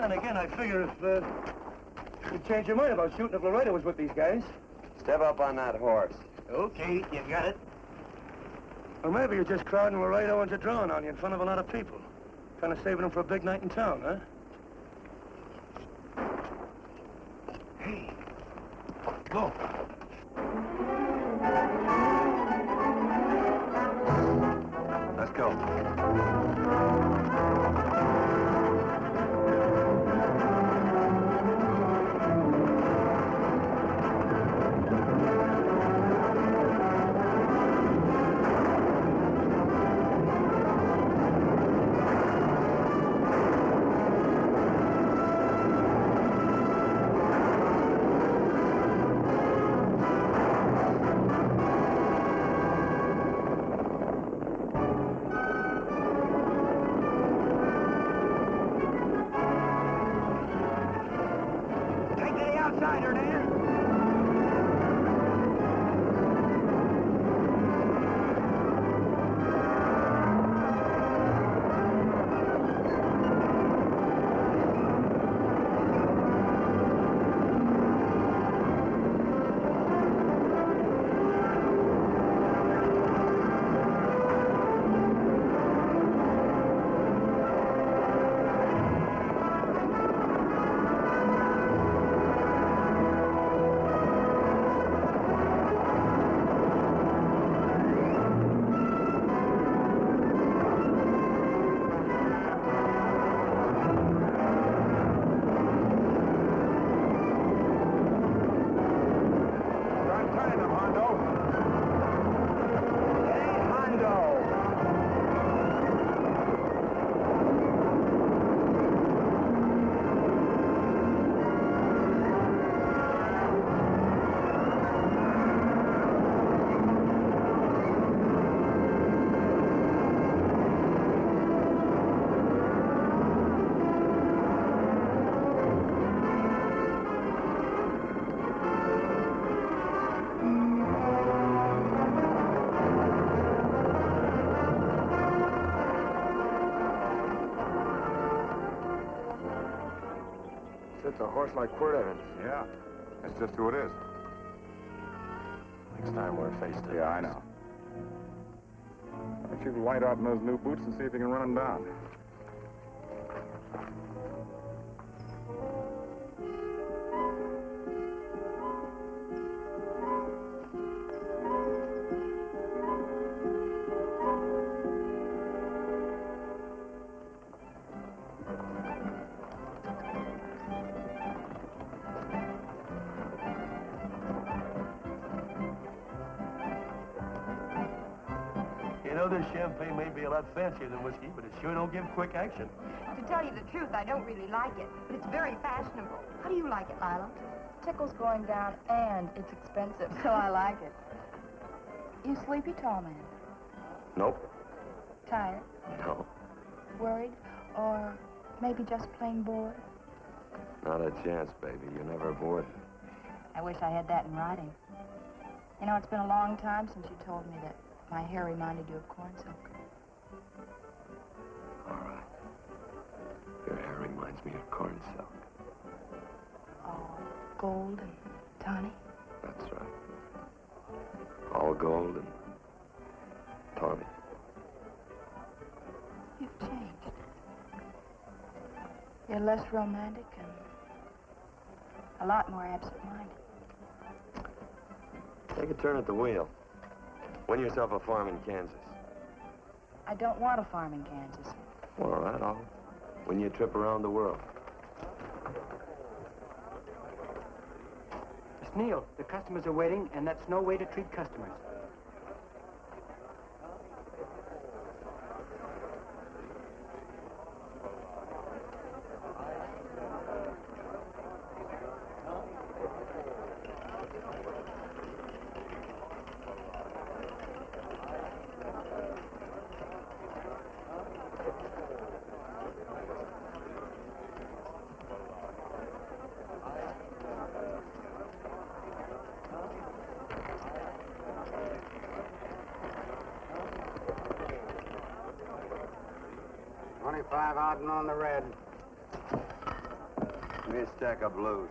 Speaker 13: And again, I figure if you change your mind about shooting if Laredo was with these guys.
Speaker 1: Step up on that horse.
Speaker 13: Okay, you got it. Or maybe you're just crowding Laredo into drawing on you in front of a lot of people. Kind of saving them for a big night in town, huh? Hey, go.
Speaker 1: Let's go.
Speaker 2: It's a horse like Quirt Evans. Yeah, that's just who it is.
Speaker 1: Next time we're face to face.
Speaker 2: Yeah, I know. Why don't you light out in those new boots and see if you can run him down?
Speaker 13: You know, this champagne may be a lot fancier than whiskey, but it sure don't give quick action.
Speaker 4: To tell you the truth, I don't really like it, but it's very fashionable. How do you like it, Lila? Tickle's going down, and it's expensive, so I like it. You sleepy, tall man?
Speaker 1: Nope.
Speaker 4: Tired?
Speaker 1: No.
Speaker 4: Worried? Or maybe just plain bored?
Speaker 1: Not a chance, baby. You're never bored.
Speaker 4: I wish I had that in writing. You know, it's been a long time since you told me that my hair reminded you of corn silk.
Speaker 1: All right. Your hair reminds me of corn silk.
Speaker 4: Oh, gold and tawny?
Speaker 1: That's right. All gold and tawny.
Speaker 4: You've changed. You're less romantic and a lot more absent-minded.
Speaker 1: Take a turn at the wheel. Win yourself a farm in Kansas.
Speaker 4: I don't want a farm in Kansas.
Speaker 1: All right, I'll win you a trip around the world.
Speaker 15: Miss Neal, the customers are waiting, and that's no way to treat customers.
Speaker 6: Out and on the red.
Speaker 1: Give me a stack of blues.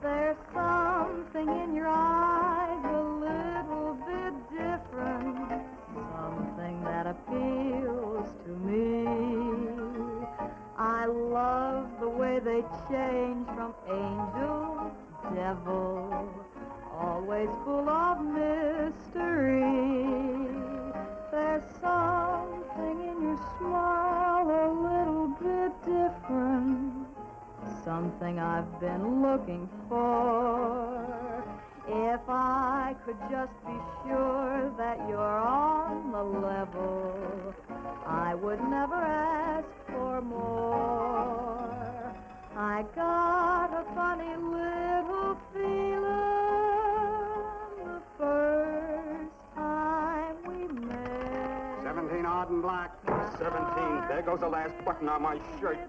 Speaker 16: There's something in your eyes a little bit different, something that appeals to me. I love the way they change from angel to devil, always full of mystery. There's something in your smile a little bit different, something I've been looking for. If I could just be sure that you're on the level, I would never ask for more. I got a funny little feeling the first time we met.
Speaker 6: 17 odd and black.
Speaker 2: 17. There goes the last button on my shirt.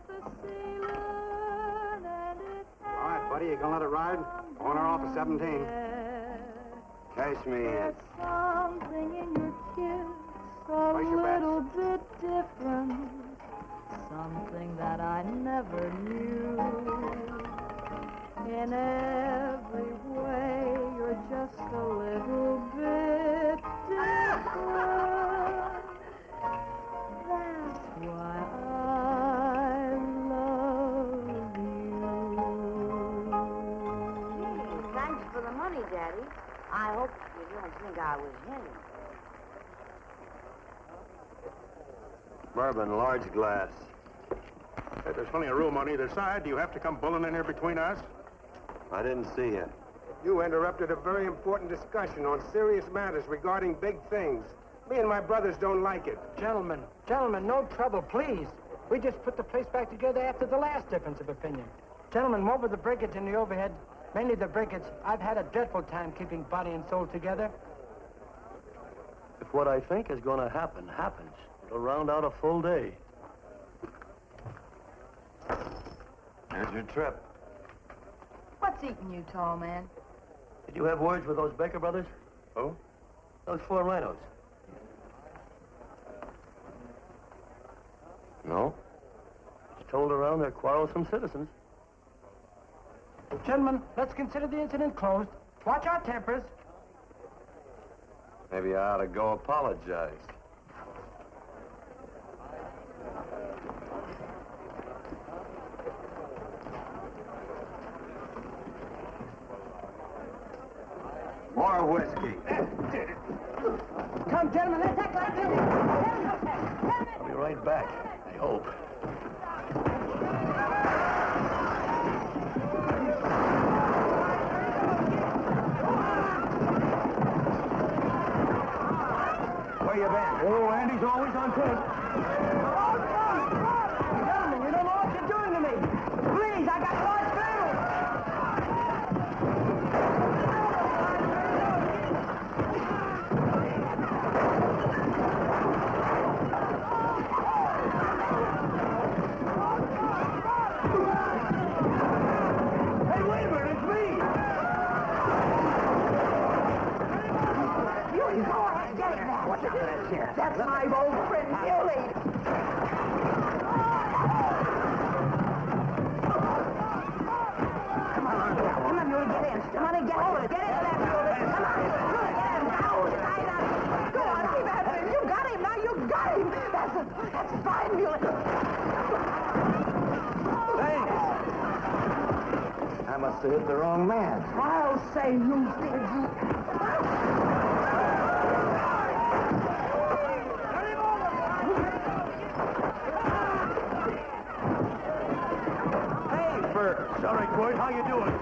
Speaker 6: All right, buddy, you gonna let it ride? On or off of 17.
Speaker 1: Cash me in.
Speaker 16: Something in your kiss a little bit different, something that I never knew. In every way, you're just a little bit different. That's why I love you.
Speaker 17: Thanks for the money, Daddy. I hope you don't think I was him.
Speaker 1: Bourbon, large glass.
Speaker 10: Hey, there's plenty of room on either side. Do you have to come bulling in here between us?
Speaker 1: I didn't see you.
Speaker 11: You interrupted a very important discussion on serious matters regarding big things. Me and my brothers don't like it.
Speaker 15: Gentlemen, no trouble, please. We just put the place back together after the last difference of opinion. Gentlemen, what with the breakage and the overhead, mainly the breakage, I've had a dreadful time keeping body and soul together.
Speaker 13: If what I think is going to happen happens, it'll round out a full day.
Speaker 1: Here's your trip.
Speaker 4: What's eating you, tall man?
Speaker 13: Did you have words with those Baker brothers?
Speaker 1: Who?
Speaker 13: Those 4 rhinos.
Speaker 1: No.
Speaker 13: It's told around they're quarrelsome citizens.
Speaker 15: Gentlemen, let's consider the incident closed. Watch our tempers.
Speaker 1: Maybe I ought to go apologize. More whiskey.
Speaker 15: Come, gentlemen, let's act like
Speaker 13: I'll be right back, I hope.
Speaker 15: on, Ted. Gentlemen, you don't know what you're doing to me. Please, I got large family. Hey, wait a minute, it's me.
Speaker 3: You go ahead, get it now. Watch out for that chair. That's my old friend, Billy. Come on, Muley, get in. Come on and get hold of it. Get into that, Muley. Come on. Get him. Now, tied up. Go on, keep after him. You got him. Now you got him. That's fine, Muley.
Speaker 15: Thanks. I must have hit the wrong man.
Speaker 3: I'll say you did, you.
Speaker 13: Hey, Bert. Sorry, Court. How you doing?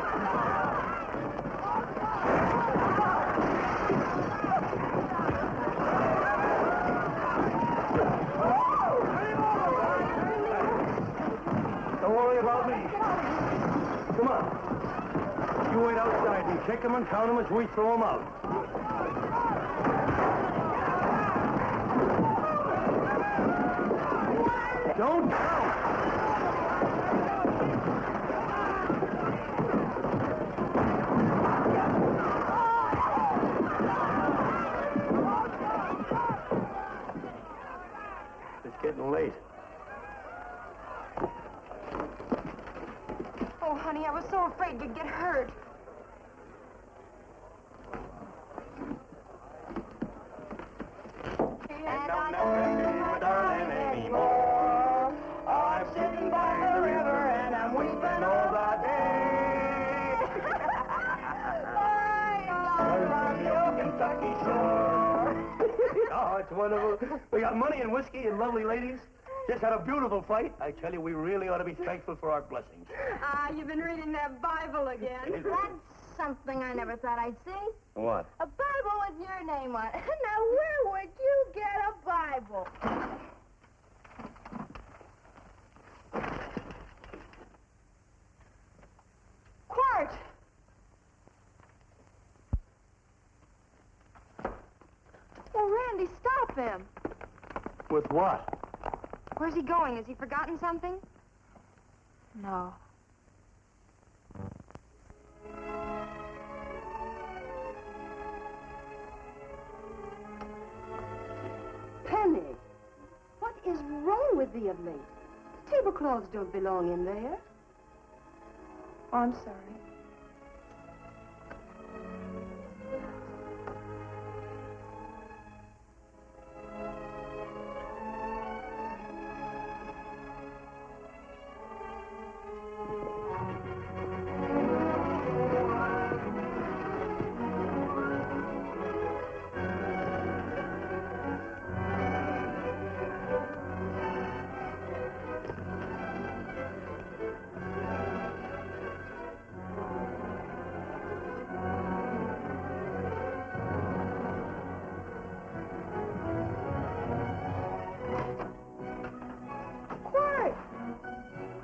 Speaker 13: Don't worry about me. Come on. You wait outside and check them and count them as we throw them out. Don't count. It's getting late.
Speaker 4: Oh, honey, I was so afraid you'd get hurt.
Speaker 13: And I don't miss my darling anymore. I'm sitting by the river and I'm weeping all the day. From your Kentucky shore. Oh, it's wonderful. We got money and whiskey and lovely ladies. Just had a beautiful fight. I tell you, we really ought to be thankful for our blessings.
Speaker 7: Ah, you've been reading that Bible again.
Speaker 8: That's something I never thought I'd see.
Speaker 10: What?
Speaker 8: A Bible with your name on it. Now, where would you get a Bible?
Speaker 4: Quart! Oh, Randy, stop him.
Speaker 13: With what?
Speaker 4: Where's he going? Has he forgotten something? No.
Speaker 7: Penny, what is wrong with thee of late? Tablecloths don't belong in there.
Speaker 4: Oh, I'm sorry.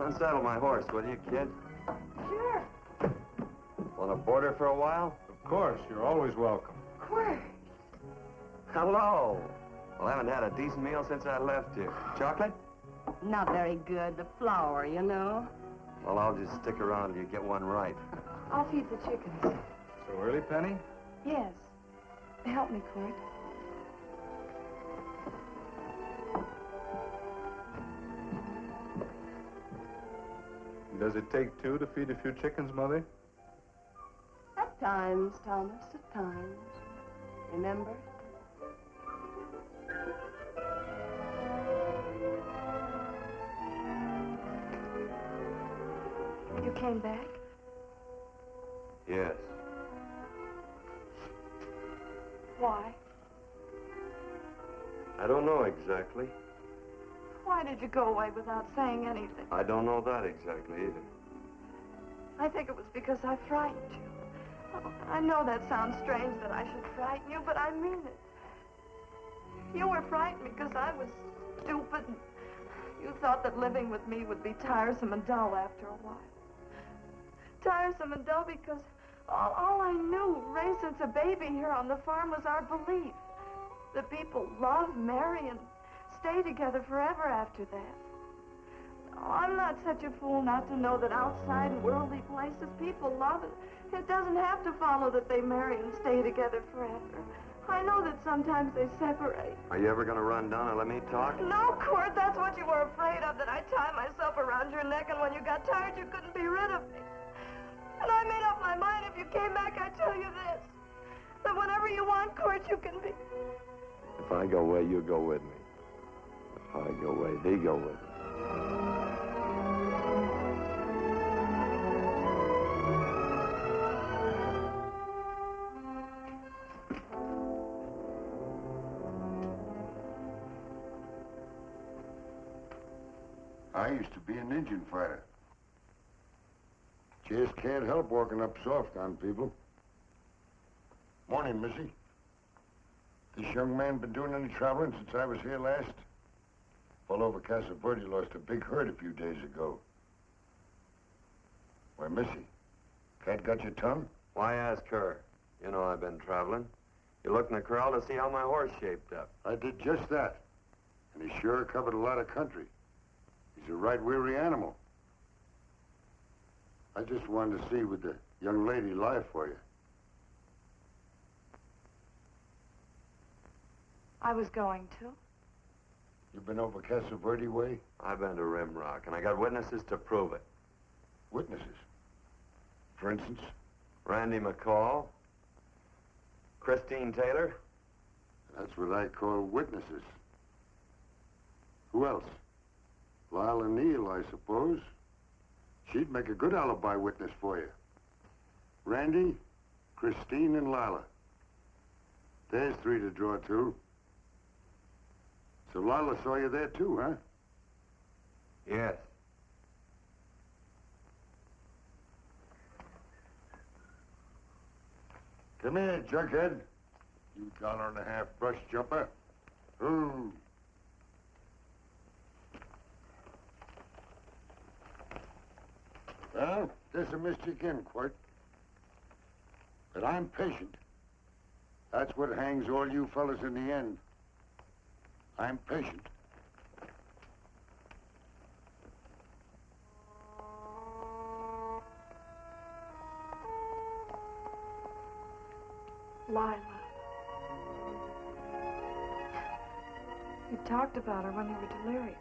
Speaker 1: Unsaddle my horse, will you, kid?
Speaker 4: Sure.
Speaker 1: Want to board her for a while?
Speaker 9: Of course, you're always welcome.
Speaker 4: Quart.
Speaker 1: Hello. Well, I haven't had a decent meal since I left you. Chocolate?
Speaker 7: Not very good. The flour, you know.
Speaker 1: Well, I'll just stick around till you get one right.
Speaker 4: I'll feed the chickens.
Speaker 9: So early, Penny?
Speaker 4: Yes. Help me, Quart.
Speaker 9: Does it take two to feed a few chickens, Mother?
Speaker 7: At times, Thomas, at times. Remember?
Speaker 4: You came back?
Speaker 1: Yes.
Speaker 4: Why?
Speaker 1: I don't know exactly.
Speaker 4: Why did you go away without saying anything?
Speaker 1: I don't know that exactly either.
Speaker 4: I think it was because I frightened you. Oh, I know that sounds strange that I should frighten you, but I mean it. You were frightened because I was stupid. And you thought that living with me would be tiresome and dull after a while. Tiresome and dull because all I knew, raised since a baby here on the farm, was our belief that people love, marry, and stay together forever after that. Oh, I'm not such a fool not to know that outside in worldly places people love, and it doesn't have to follow that they marry and stay together forever. I know that sometimes they separate.
Speaker 1: Are you ever going to run down and let me talk?
Speaker 4: No, Court, that's what you were afraid of, that I'd tie myself around your neck, and when you got tired, you couldn't be rid of me. And I made up my mind, if you came back, I'd tell you this, that whenever you want, Court, you can be.
Speaker 1: If I go away, you go with me. If I go away, they go with me.
Speaker 12: I used to be an Indian fighter. Just can't help walking up soft on people. Morning, Missy. This young man been doing any traveling since I was here last? Fellow over Casa Verde lost a big herd a few days ago. Why, Missy, cat got your tongue?
Speaker 1: Why ask her? You know I've been traveling. You looked in the corral to see how my horse shaped up.
Speaker 12: I did just that. And he sure covered a lot of country. He's a right weary animal. I just wanted to see would the young lady lie for you.
Speaker 4: I was going to.
Speaker 12: You been over Casa Verde way?
Speaker 1: I've been to Rimrock, and I got witnesses to prove it.
Speaker 12: Witnesses? For instance?
Speaker 1: Randy McCall, Christine Taylor.
Speaker 12: That's what I call witnesses. Who else? Lila Neal, I suppose. She'd make a good alibi witness for you. Randy, Christine, and Lila. There's three to draw to. So Lila saw you there too, huh?
Speaker 1: Yes.
Speaker 12: Come here, Jughead. You $1.50 brush jumper. Ooh. Well, dismissed you again, Quirt. But I'm patient. That's what hangs all you fellas in the end. I'm patient.
Speaker 4: Lila. You talked about her when you were delirious.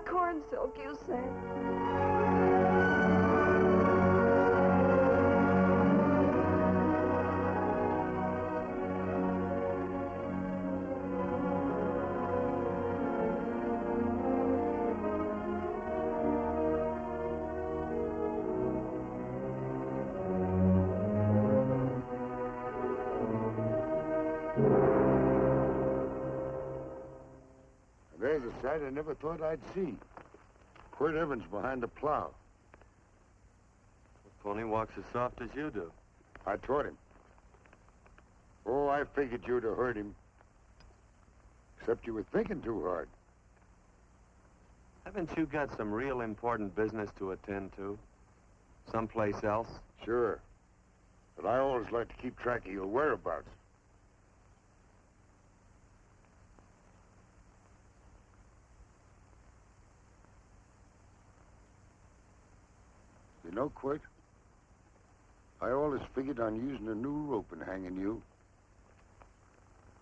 Speaker 4: Corn silk, you said.
Speaker 12: sight I never thought I'd see. Quirt Evans behind the plow.
Speaker 18: The pony walks as soft as you do.
Speaker 12: I taught him. Oh, I figured you'd have heard him. Except you were thinking too hard.
Speaker 18: Haven't you got some real important business to attend to? Someplace else?
Speaker 12: Sure. But I always like to keep track of your whereabouts. You know, Quirt, I always figured on using a new rope and hanging you.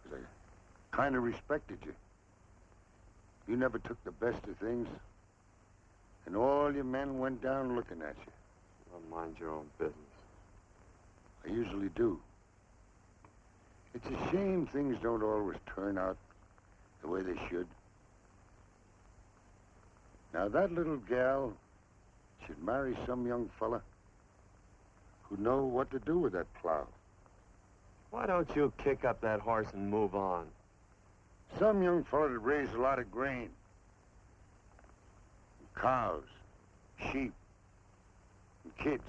Speaker 12: 'Cause I kind of respected you. You never took the best of things. And all your men went down looking at you.
Speaker 18: Well, mind your own business.
Speaker 12: I usually do. It's a shame things don't always turn out the way they should. Now, that little gal should marry some young fella who'd know what to do with that plow.
Speaker 18: Why don't you kick up that horse and move on?
Speaker 12: Some young fella that raised a lot of grain. And cows, sheep, and kids.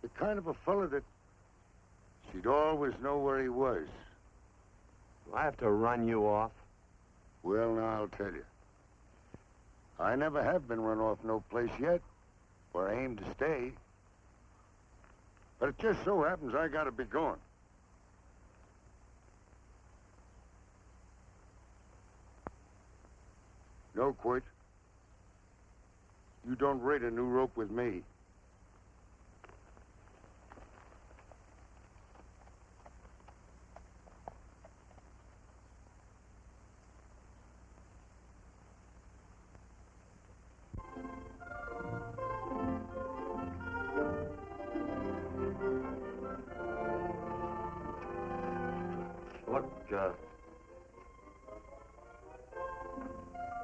Speaker 12: The kind of a fella that she'd always know where he was.
Speaker 18: Do I have to run you off?
Speaker 12: Well, now, I'll tell you. I never have been run off no place yet, where I aim to stay. But it just so happens I gotta be going. No, Quirt. You don't raid a new rope with me.
Speaker 18: Look,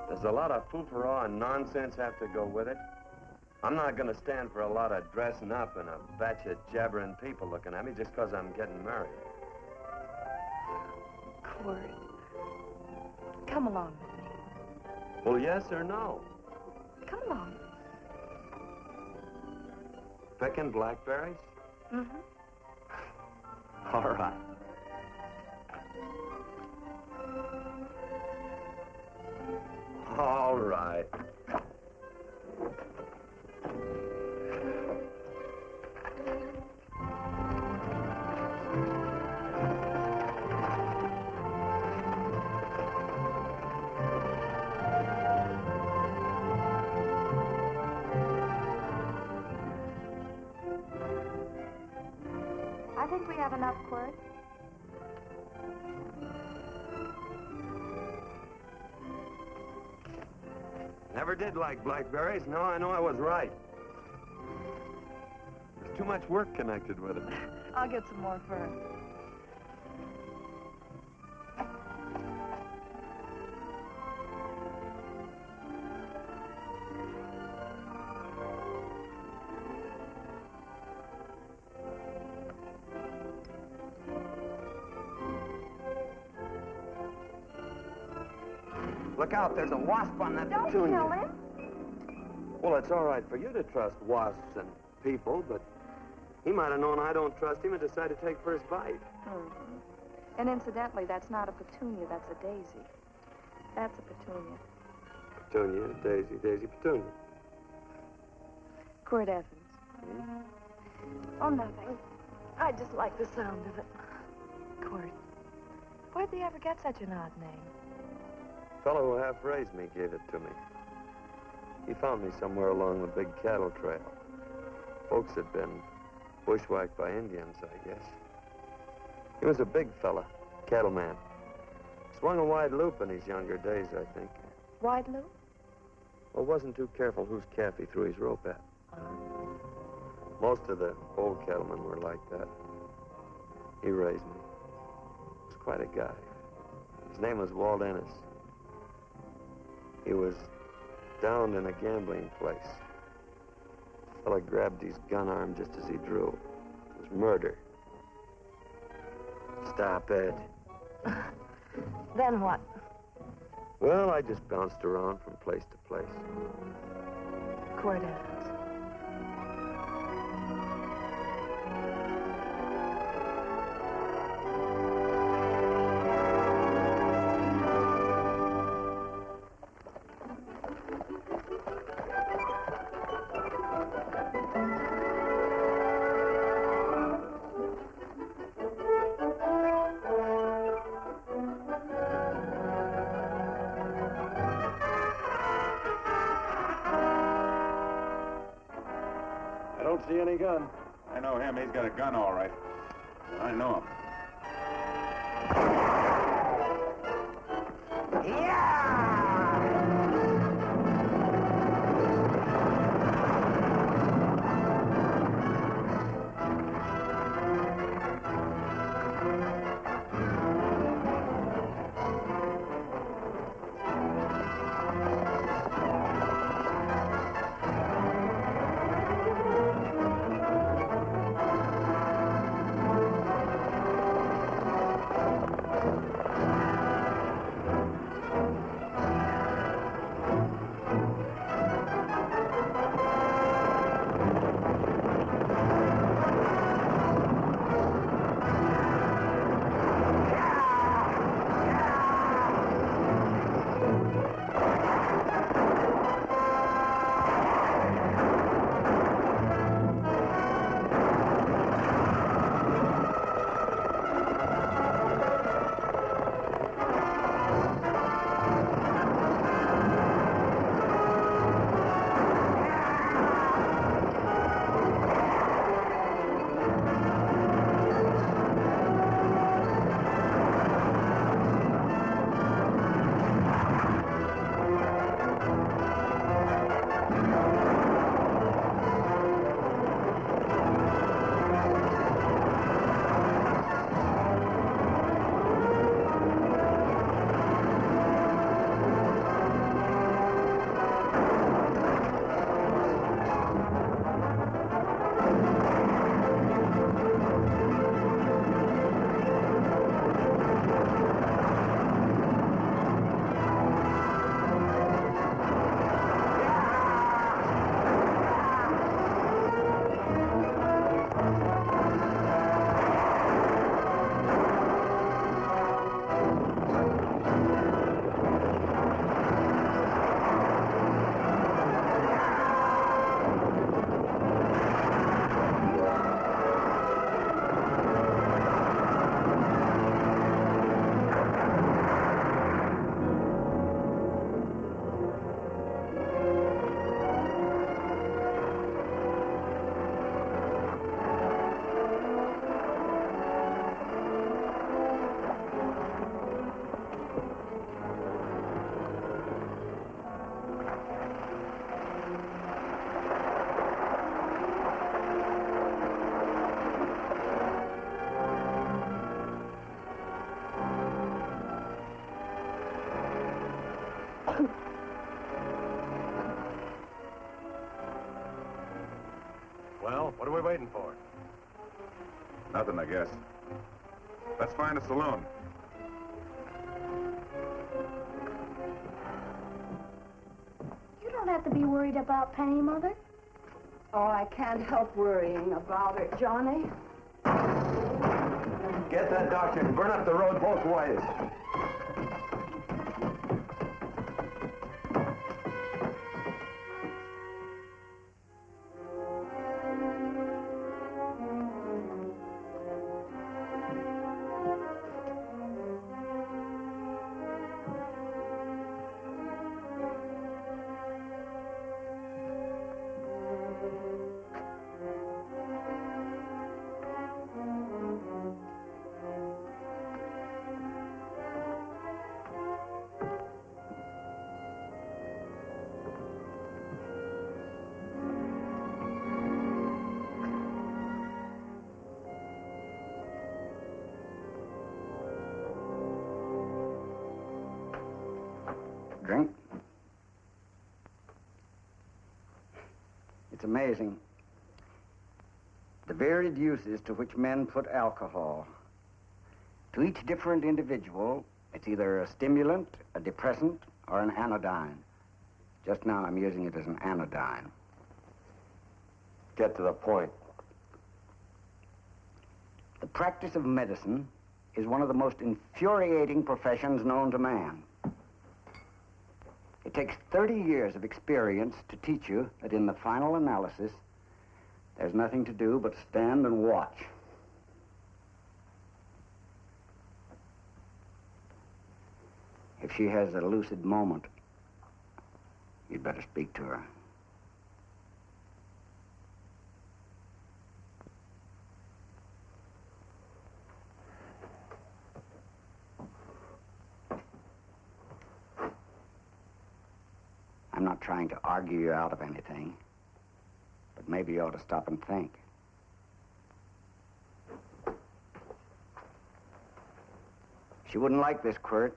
Speaker 18: there's a lot of foo-for-all and nonsense have to go with it. I'm not going to stand for a lot of dressing up and a batch of jabbering people looking at me just because I'm getting married.
Speaker 4: Quirt, come along with me.
Speaker 18: Well, yes or no?
Speaker 4: Come along.
Speaker 18: Picking blackberries?
Speaker 4: Mm-hmm.
Speaker 18: All right. All right.
Speaker 4: I think we have enough, Quirt.
Speaker 18: Never did like blackberries. No, I know I was right. There's too much work connected with it.
Speaker 4: I'll get some more first.
Speaker 18: Look out, there's a wasp on that
Speaker 4: Don't
Speaker 18: petunia.
Speaker 4: kill him.
Speaker 18: Well, it's all right for you to trust wasps and people, but he might have known I don't trust him and decided to take first bite.
Speaker 4: Mm-hmm. And incidentally, that's not a petunia, that's a daisy. That's a petunia.
Speaker 18: Petunia, daisy, daisy, petunia.
Speaker 4: Quirt Evans. Oh, nothing. I just like the sound of it. Quirt. Where'd they ever get such an odd name?
Speaker 18: The fellow who half raised me gave it to me. He found me somewhere along the big cattle trail. Folks had been bushwhacked by Indians, I guess. He was a big fella, cattleman. Swung a wide loop in his younger days, I think.
Speaker 4: Wide loop?
Speaker 18: Well, wasn't too careful whose calf he threw his rope at. Most of the old cattlemen were like that. He raised me. He was quite a guy. His name was Walt Ennis. He was downed in a gambling place. The fella grabbed his gun arm just as he drew. It was murder. Stop it.
Speaker 4: Then what?
Speaker 18: Well, I just bounced around from place to place.
Speaker 4: Quirt Evans.
Speaker 10: I don't see any gun.
Speaker 2: I know him. He's got a gun, all right. I know him.
Speaker 10: Well, what are we waiting for?
Speaker 2: Nothing, I guess. Let's find a saloon.
Speaker 8: You don't have to be worried about Penny, Mother.
Speaker 7: Oh, I can't help worrying about her, Johnny.
Speaker 14: Get that doctor and burn up the road both ways.
Speaker 6: Drink? It's amazing. The varied uses to which men put alcohol. To each different individual, it's either a stimulant, a depressant, or an anodyne. Just now I'm using it as an anodyne.
Speaker 1: Get to the point.
Speaker 6: The practice of medicine is one of the most infuriating professions known to man. It takes 30 years of experience to teach you that in the final analysis, there's nothing to do but stand and watch. If she has a lucid moment, you'd better speak to her. I'm not trying to argue you out of anything, but maybe you ought to stop and think. She wouldn't like this, Quirt.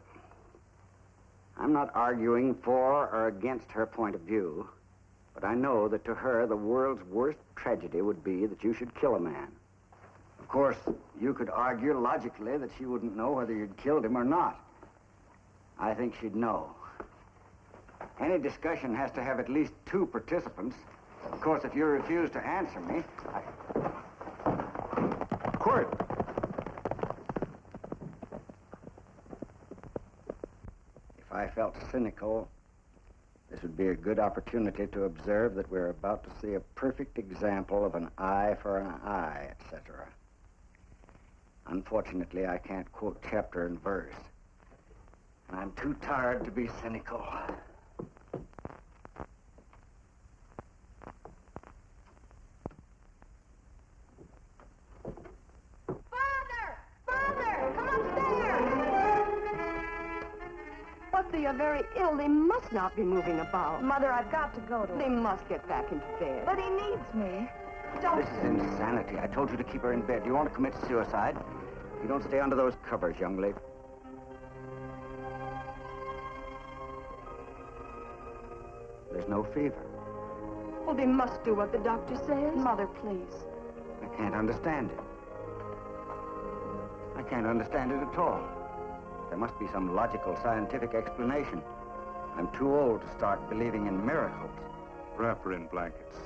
Speaker 6: I'm not arguing for or against her point of view, but I know that to her, the world's worst tragedy would be that you should kill a man. Of course, you could argue logically that she wouldn't know whether you'd killed him or not. I think she'd know. Any discussion has to have at least 2 participants. Of course, if you refuse to answer me,
Speaker 3: Quirt!
Speaker 6: If I felt cynical, this would be a good opportunity to observe that we're about to see a perfect example of an eye for an eye, etc. Unfortunately, I can't quote chapter and verse, and I'm too tired to be cynical.
Speaker 7: They are very ill. They must not be moving about.
Speaker 4: Mother, I've got to go to
Speaker 7: They must get back into bed.
Speaker 4: But he needs me. Don't...
Speaker 6: This is insanity. I told you to keep her in bed. You want to commit suicide? You don't stay under those covers, young lady. There's no fever.
Speaker 7: Well, they must do what the doctor says.
Speaker 4: Mother, please.
Speaker 6: I can't understand it. I can't understand it at all. There must be some logical, scientific explanation. I'm too old to start believing in miracles.
Speaker 9: Wrap her in blankets.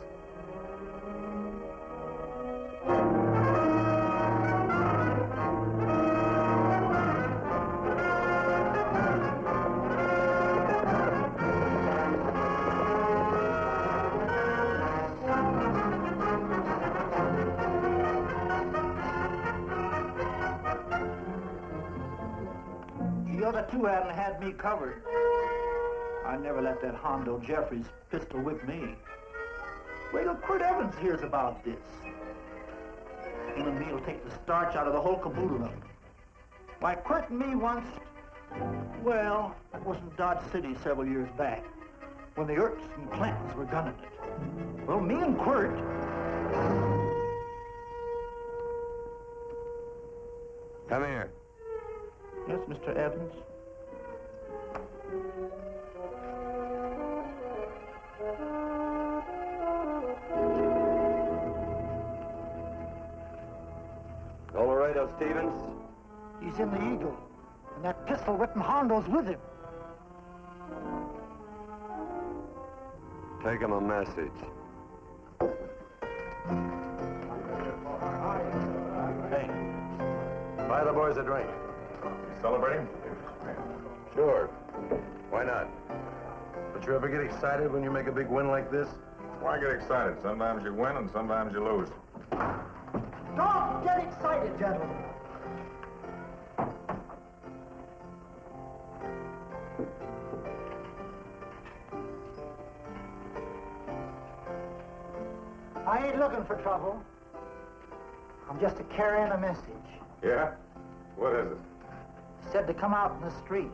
Speaker 3: The other 2 hadn't had me covered. I never let that Hondo Jeffries pistol whip me. Wait till Quirt Evans hears about this. Him and me'll take the starch out of the whole caboodle of it. Why, Quirt and me once... Well, that was in Dodge City several years back, when the Earps and Clantons were gunning it. Well, me and Quirt...
Speaker 1: Come here.
Speaker 3: Yes, Mr. Evans?
Speaker 1: Colorado Stevens?
Speaker 3: He's in the Eagle, and that pistol-whipping Hondo's with him.
Speaker 1: Take him a message.
Speaker 10: Hey, buy the boys a drink.
Speaker 2: Celebrating?
Speaker 10: Sure. Why not? Don't you ever get excited when you make a big win like this?
Speaker 2: Why get excited? Sometimes you win and sometimes you lose.
Speaker 3: Don't get excited, gentlemen. I ain't looking for trouble. I'm just carrying a message.
Speaker 2: Yeah? What is it?
Speaker 3: Said to come out in the street.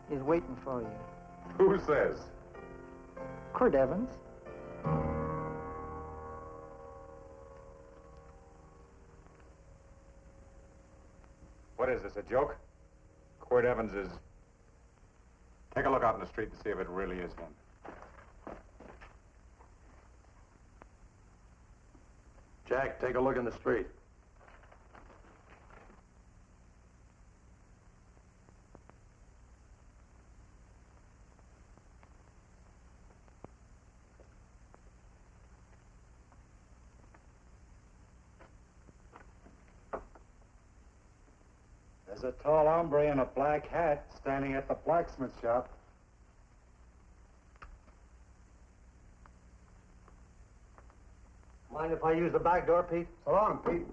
Speaker 3: He's waiting for you.
Speaker 2: Who says?
Speaker 3: Quirt Evans.
Speaker 2: What is this, a joke? Quirt Evans is... Take a look out in the street and see if it really is him.
Speaker 10: Jack, take a look in the street.
Speaker 9: There's a tall hombre in a black hat standing at the blacksmith shop.
Speaker 3: Mind if I use the back door, Pete?
Speaker 11: So long, Pete.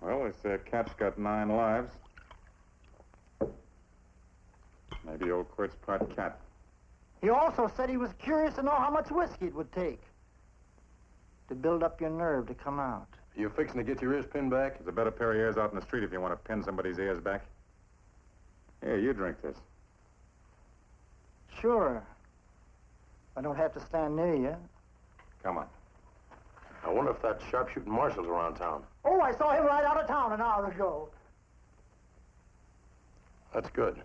Speaker 2: Well, this cat's got 9 lives. Maybe old Quirt's part cat.
Speaker 3: He also said he was curious to know how much whiskey it would take to build up your nerve to come out.
Speaker 10: You fixing to get your ears pinned back?
Speaker 2: There's a better pair of ears out in the street if you want to pin somebody's ears back. Here, you drink this.
Speaker 3: Sure. I don't have to stand near you.
Speaker 2: Come on.
Speaker 10: I wonder if that sharpshooting marshal's around town.
Speaker 3: Oh, I saw him right out of town an hour ago.
Speaker 10: That's good.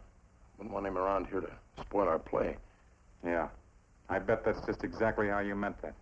Speaker 10: Wouldn't want him around here to spoil our play.
Speaker 2: Yeah. I bet that's just exactly how you meant that.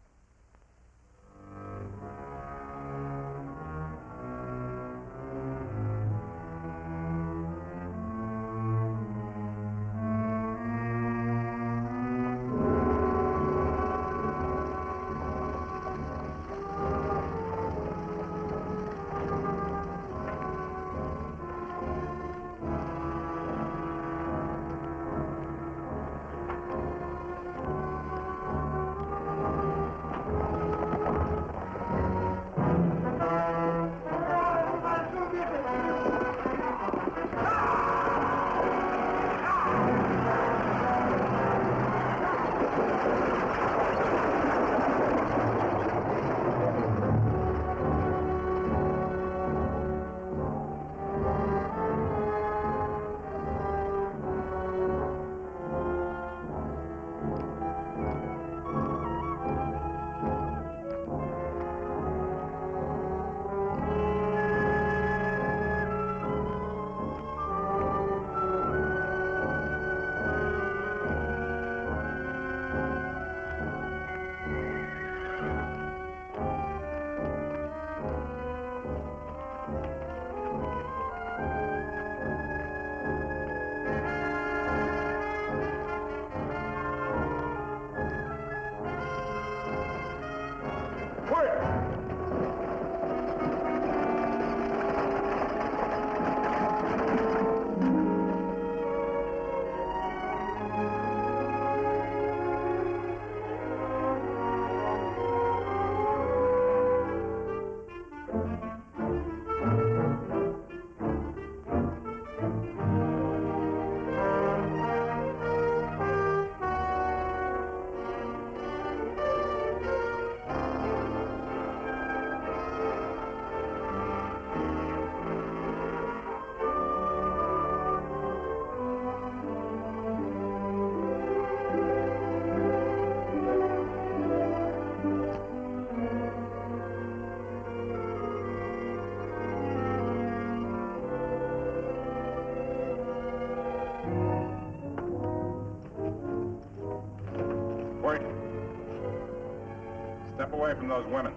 Speaker 2: Step away from those women.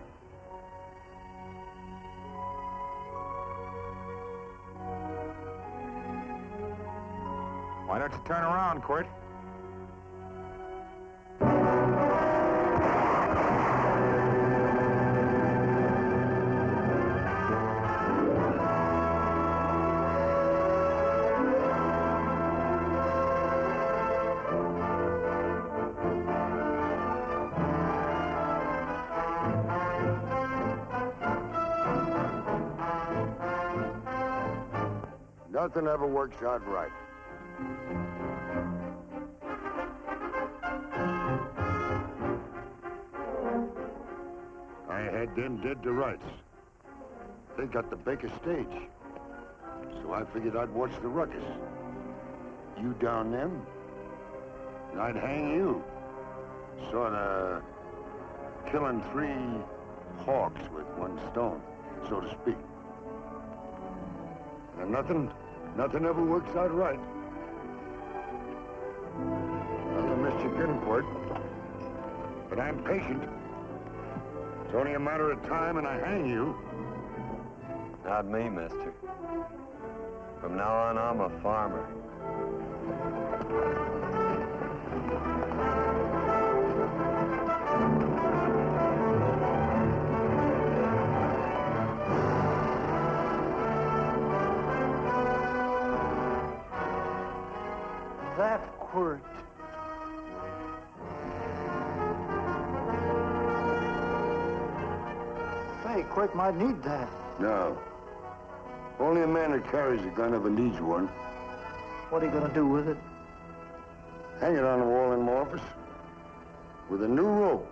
Speaker 2: Why don't you turn around, Quirt?
Speaker 12: Nothing ever works out right. I had them dead to rights. They got the Baker stage. So I figured I'd watch the ruckus. You down them, and I'd hang you. Sorta killing 3 hawks with 1 stone, so to speak. And nothing ever works out right. Well, I missed you again, Quirt. But I'm patient. It's only a matter of time and I hang you.
Speaker 1: Not me, mister. From now on, I'm a farmer.
Speaker 3: That quirt. Say, Quirt might need that.
Speaker 12: No. Only a man that carries a gun ever needs one.
Speaker 3: What are you gonna do with it?
Speaker 12: Hang it on the wall in my office with a new rope.